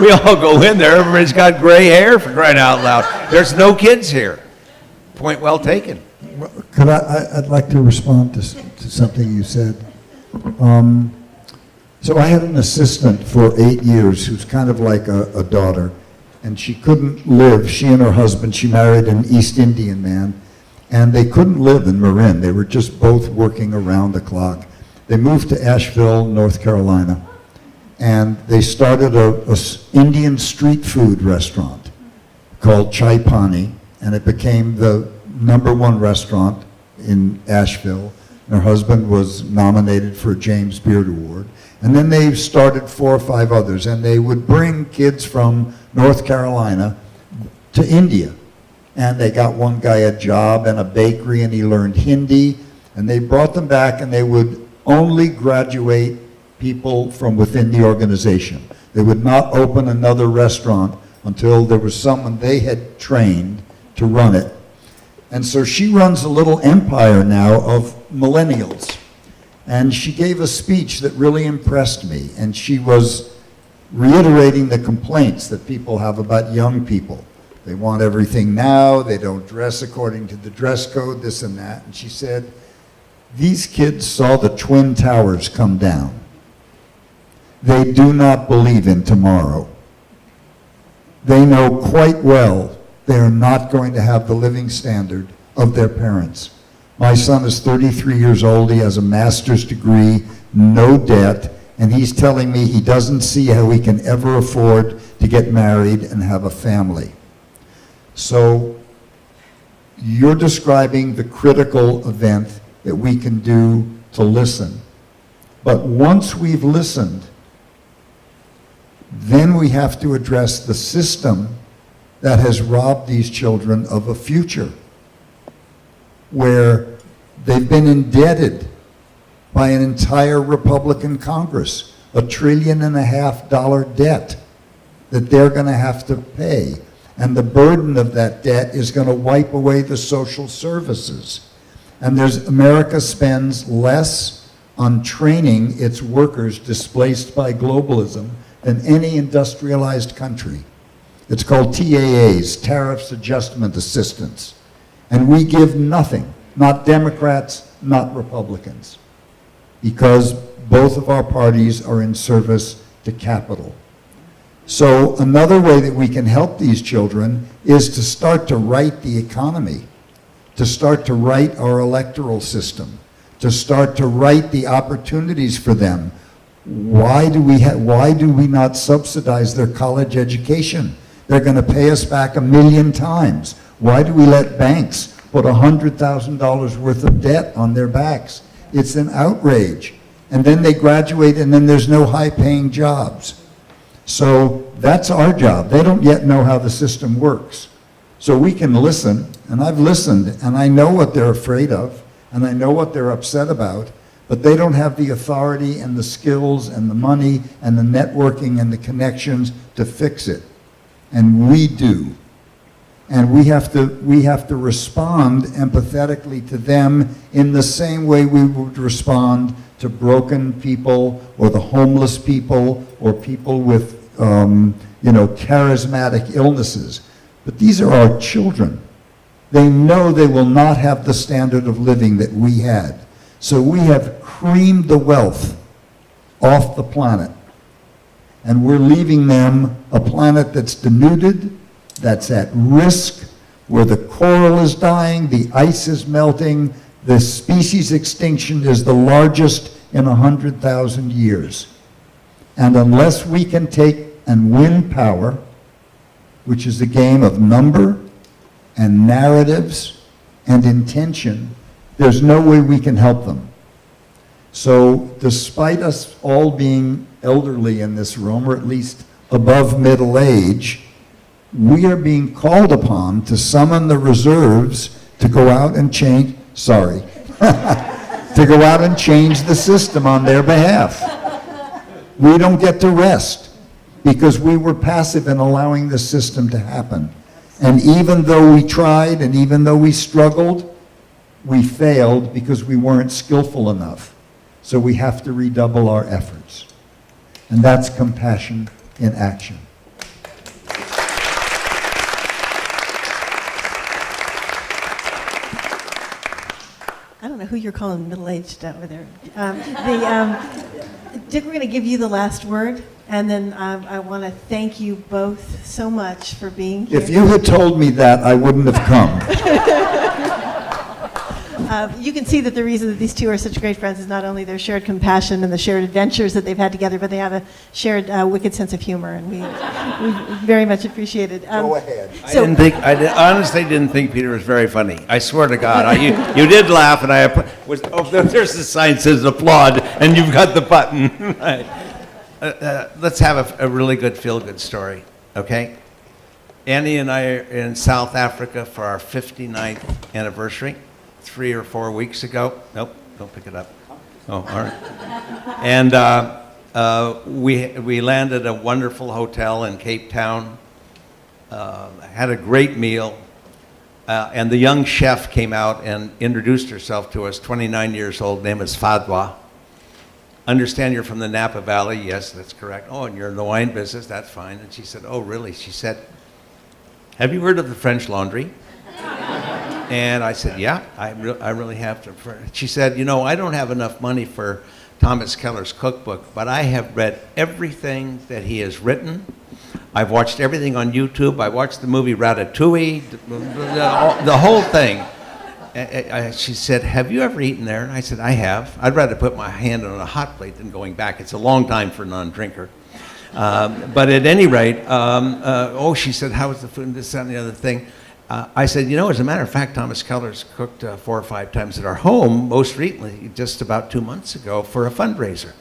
we all go in there. Everybody's got gray hair, for crying out loud. There's no kids here. Point well taken. Well, I'd like to respond to something you said. So I had an assistant for 8 years who's kind of like a daughter, and she couldn't live. She and her husband, she married an East Indian man, and they couldn't live in Marin. They were just both working around the clock. They moved to Asheville, North Carolina, and they started a Indian street food restaurant called Chai Pani, and it became the #1 restaurant in Asheville. Her husband was nominated for a James Beard Award. And then they started 4 or 5 others, and they would bring kids from North Carolina to India. And they got one guy a job in a bakery, and he learned Hindi, and they brought them back, and they would only graduate people from within the organization. They would not open another restaurant until there was someone they had trained to run it. And so she runs a little empire now of millennials. And she gave a speech that really impressed me, and she was reiterating the complaints that people have about young people. They want everything now, they don't dress according to the dress code, this and that. And she said, these kids saw the Twin Towers come down. They do not believe in tomorrow. They know quite well they are not going to have the living standard of their parents. My son is 33 years old, he has a master's degree, no debt, and he's telling me he doesn't see how he can ever afford to get married and have a family. So you're describing the critical event that we can do to listen. But once we've listened, then we have to address the system that has robbed these children of a future, where they've been indebted by an entire Republican Congress, $1.5 trillion debt that they're going to have to pay. And the burden of that debt is going to wipe away the social services. And America spends less on training its workers displaced by globalism than any industrialized country. It's called TAAs, Tariffs Adjustment Assistance. And we give nothing, not Democrats, not Republicans, because both of our parties are in service to capital. So another way that we can help these children is to start to right the economy, to start to right our electoral system, to start to right the opportunities for them. Why do we not subsidize their college education? They're going to pay us back 1 million times. Why do we let banks put $100,000 worth of debt on their backs? It's an outrage. And then they graduate and then there's no high-paying jobs. So that's our job. They don't yet know how the system works. So we can listen, and I've listened, and I know what they're afraid of, and I know what they're upset about, but they don't have the authority and the skills and the money and the networking and the connections to fix it. And we do. And we have to respond empathetically to them in the same way we would respond to broken people or the homeless people or people with charismatic illnesses. But these are our children. They know they will not have the standard of living that we had. So we have creamed the wealth off the planet. And we're leaving them a planet that's denuded, that's at risk, where the coral is dying, the ice is melting, the species extinction is the largest in 100,000 years. And unless we can take and win power, which is a game of number and narratives and intention, there's no way we can help them. So despite us all being elderly in this room, or at least above middle age, we are being called upon to summon the reserves to go out and change, to go out and change the system on their behalf. We don't get to rest because we were passive in allowing the system to happen. And even though we tried and even though we struggled, we failed because we weren't skillful enough. So we have to redouble our efforts. And that's compassion in action. I don't know who you're calling middle-aged over there. Dick, we're going to give you the last word, and then I want to thank you both so much for being here. If you had told me that, I wouldn't have come. You can see that the reason that these two are such great friends is not only their shared compassion and the shared adventures that they've had together, but they have a shared wicked sense of humor, and we very much appreciate it. Go ahead. I honestly didn't think Peter was very funny. I swear to God. You did laugh, and there's the sign that says applaud, and you've got the button. Right. Let's have a really good feel-good story, okay? Annie and I are in South Africa for our 59th anniversary. 3 or 4 weeks ago. Nope, don't pick it up. Oh, all right. And we landed at a wonderful hotel in Cape Town, had a great meal, and the young chef came out and introduced herself to us, 29 years old, name is Fadwa. Understand you're from the Napa Valley? Yes, that's correct. Oh, and you're in the wine business? That's fine. And she said, oh, really? She said, have you heard of the French Laundry? And I said, yeah, I really have to. She said, you know, I don't have enough money for Thomas Keller's cookbook, but I have read everything that he has written. I've watched everything on YouTube. I watched the movie Ratatouille, the whole thing. she said, have you ever eaten there? And I said, I have. I'd rather put my hand on a hot plate than going back. It's a long time for a non-drinker. But at any rate, she said, how was the food and this, that, and the other thing? I said, as a matter of fact, Thomas Keller's cooked 4 or 5 times at our home, most recently, just about 2 months ago, for a fundraiser.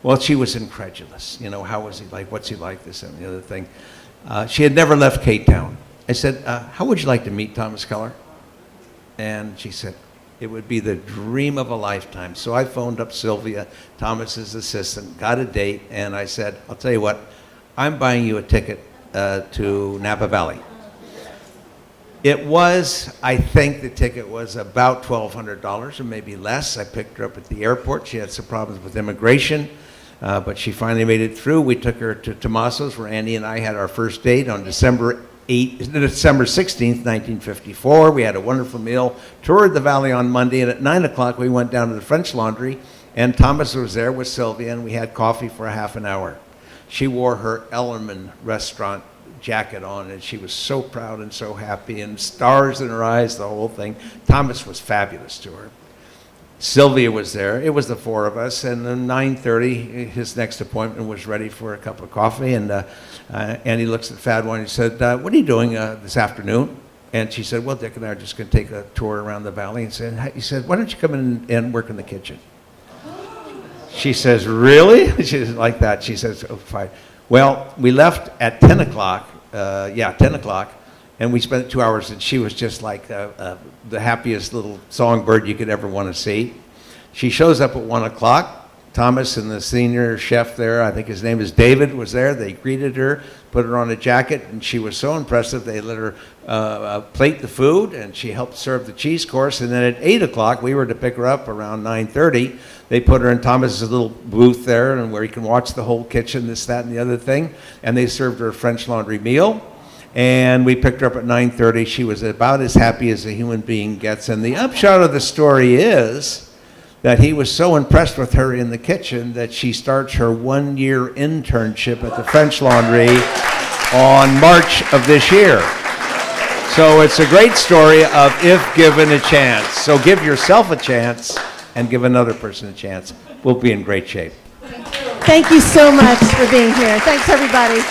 Well, she was incredulous. How was he like? What's he like? This and the other thing. She had never left K-Town. I said, how would you like to meet Thomas Keller? And she said, it would be the dream of a lifetime. So I phoned up Sylvia, Thomas's assistant, got a date, and I said, I'll tell you what, I'm buying you a ticket to Napa Valley. It was, I think the ticket was about $1,200 or maybe less. I picked her up at the airport. She had some problems with immigration, but she finally made it through. We took her to Tomaso's, where Andy and I had our first date on December 16th, 1954. We had a wonderful meal, toured the valley on Monday, and at 9 o'clock we went down to the French Laundry, and Thomas was there with Sylvia, and we had coffee for a half an hour. She wore her Ellerman restaurant jacket on, and she was so proud and so happy, and stars in her eyes, the whole thing. Thomas was fabulous to her. Sylvia was there. It was the 4 of us, and then 9:30, his next appointment was ready for a cup of coffee, and he looks at Fad One and he said, what are you doing this afternoon? And she said, well, Dick and I are just going to take a tour around the valley. And he said, why don't you come in and work in the kitchen? She says, really? She says, like that. She says, oh, fine. Well, we left at 10 o'clock, 10 o'clock, and we spent 2 hours, and she was just like the happiest little songbird you could ever want to see. She shows up at 1 o'clock. Thomas and the senior chef there, I think his name is David, was there. They greeted her, put her on a jacket, and she was so impressive. They let her plate the food, and she helped serve the cheese course. And then at 8 o'clock, we were to pick her up around 9:30. They put her in Thomas's little booth there, and where you can watch the whole kitchen, this, that, and the other thing. And they served her a French Laundry meal. And we picked her up at 9:30. She was about as happy as a human being gets. And the upshot of the story is that he was so impressed with her in the kitchen that she starts her 1-year internship at the French Laundry on March of this year. So it's a great story of if given a chance. So give yourself a chance and give another person a chance. We'll be in great shape. Thank you so much for being here. Thanks, everybody.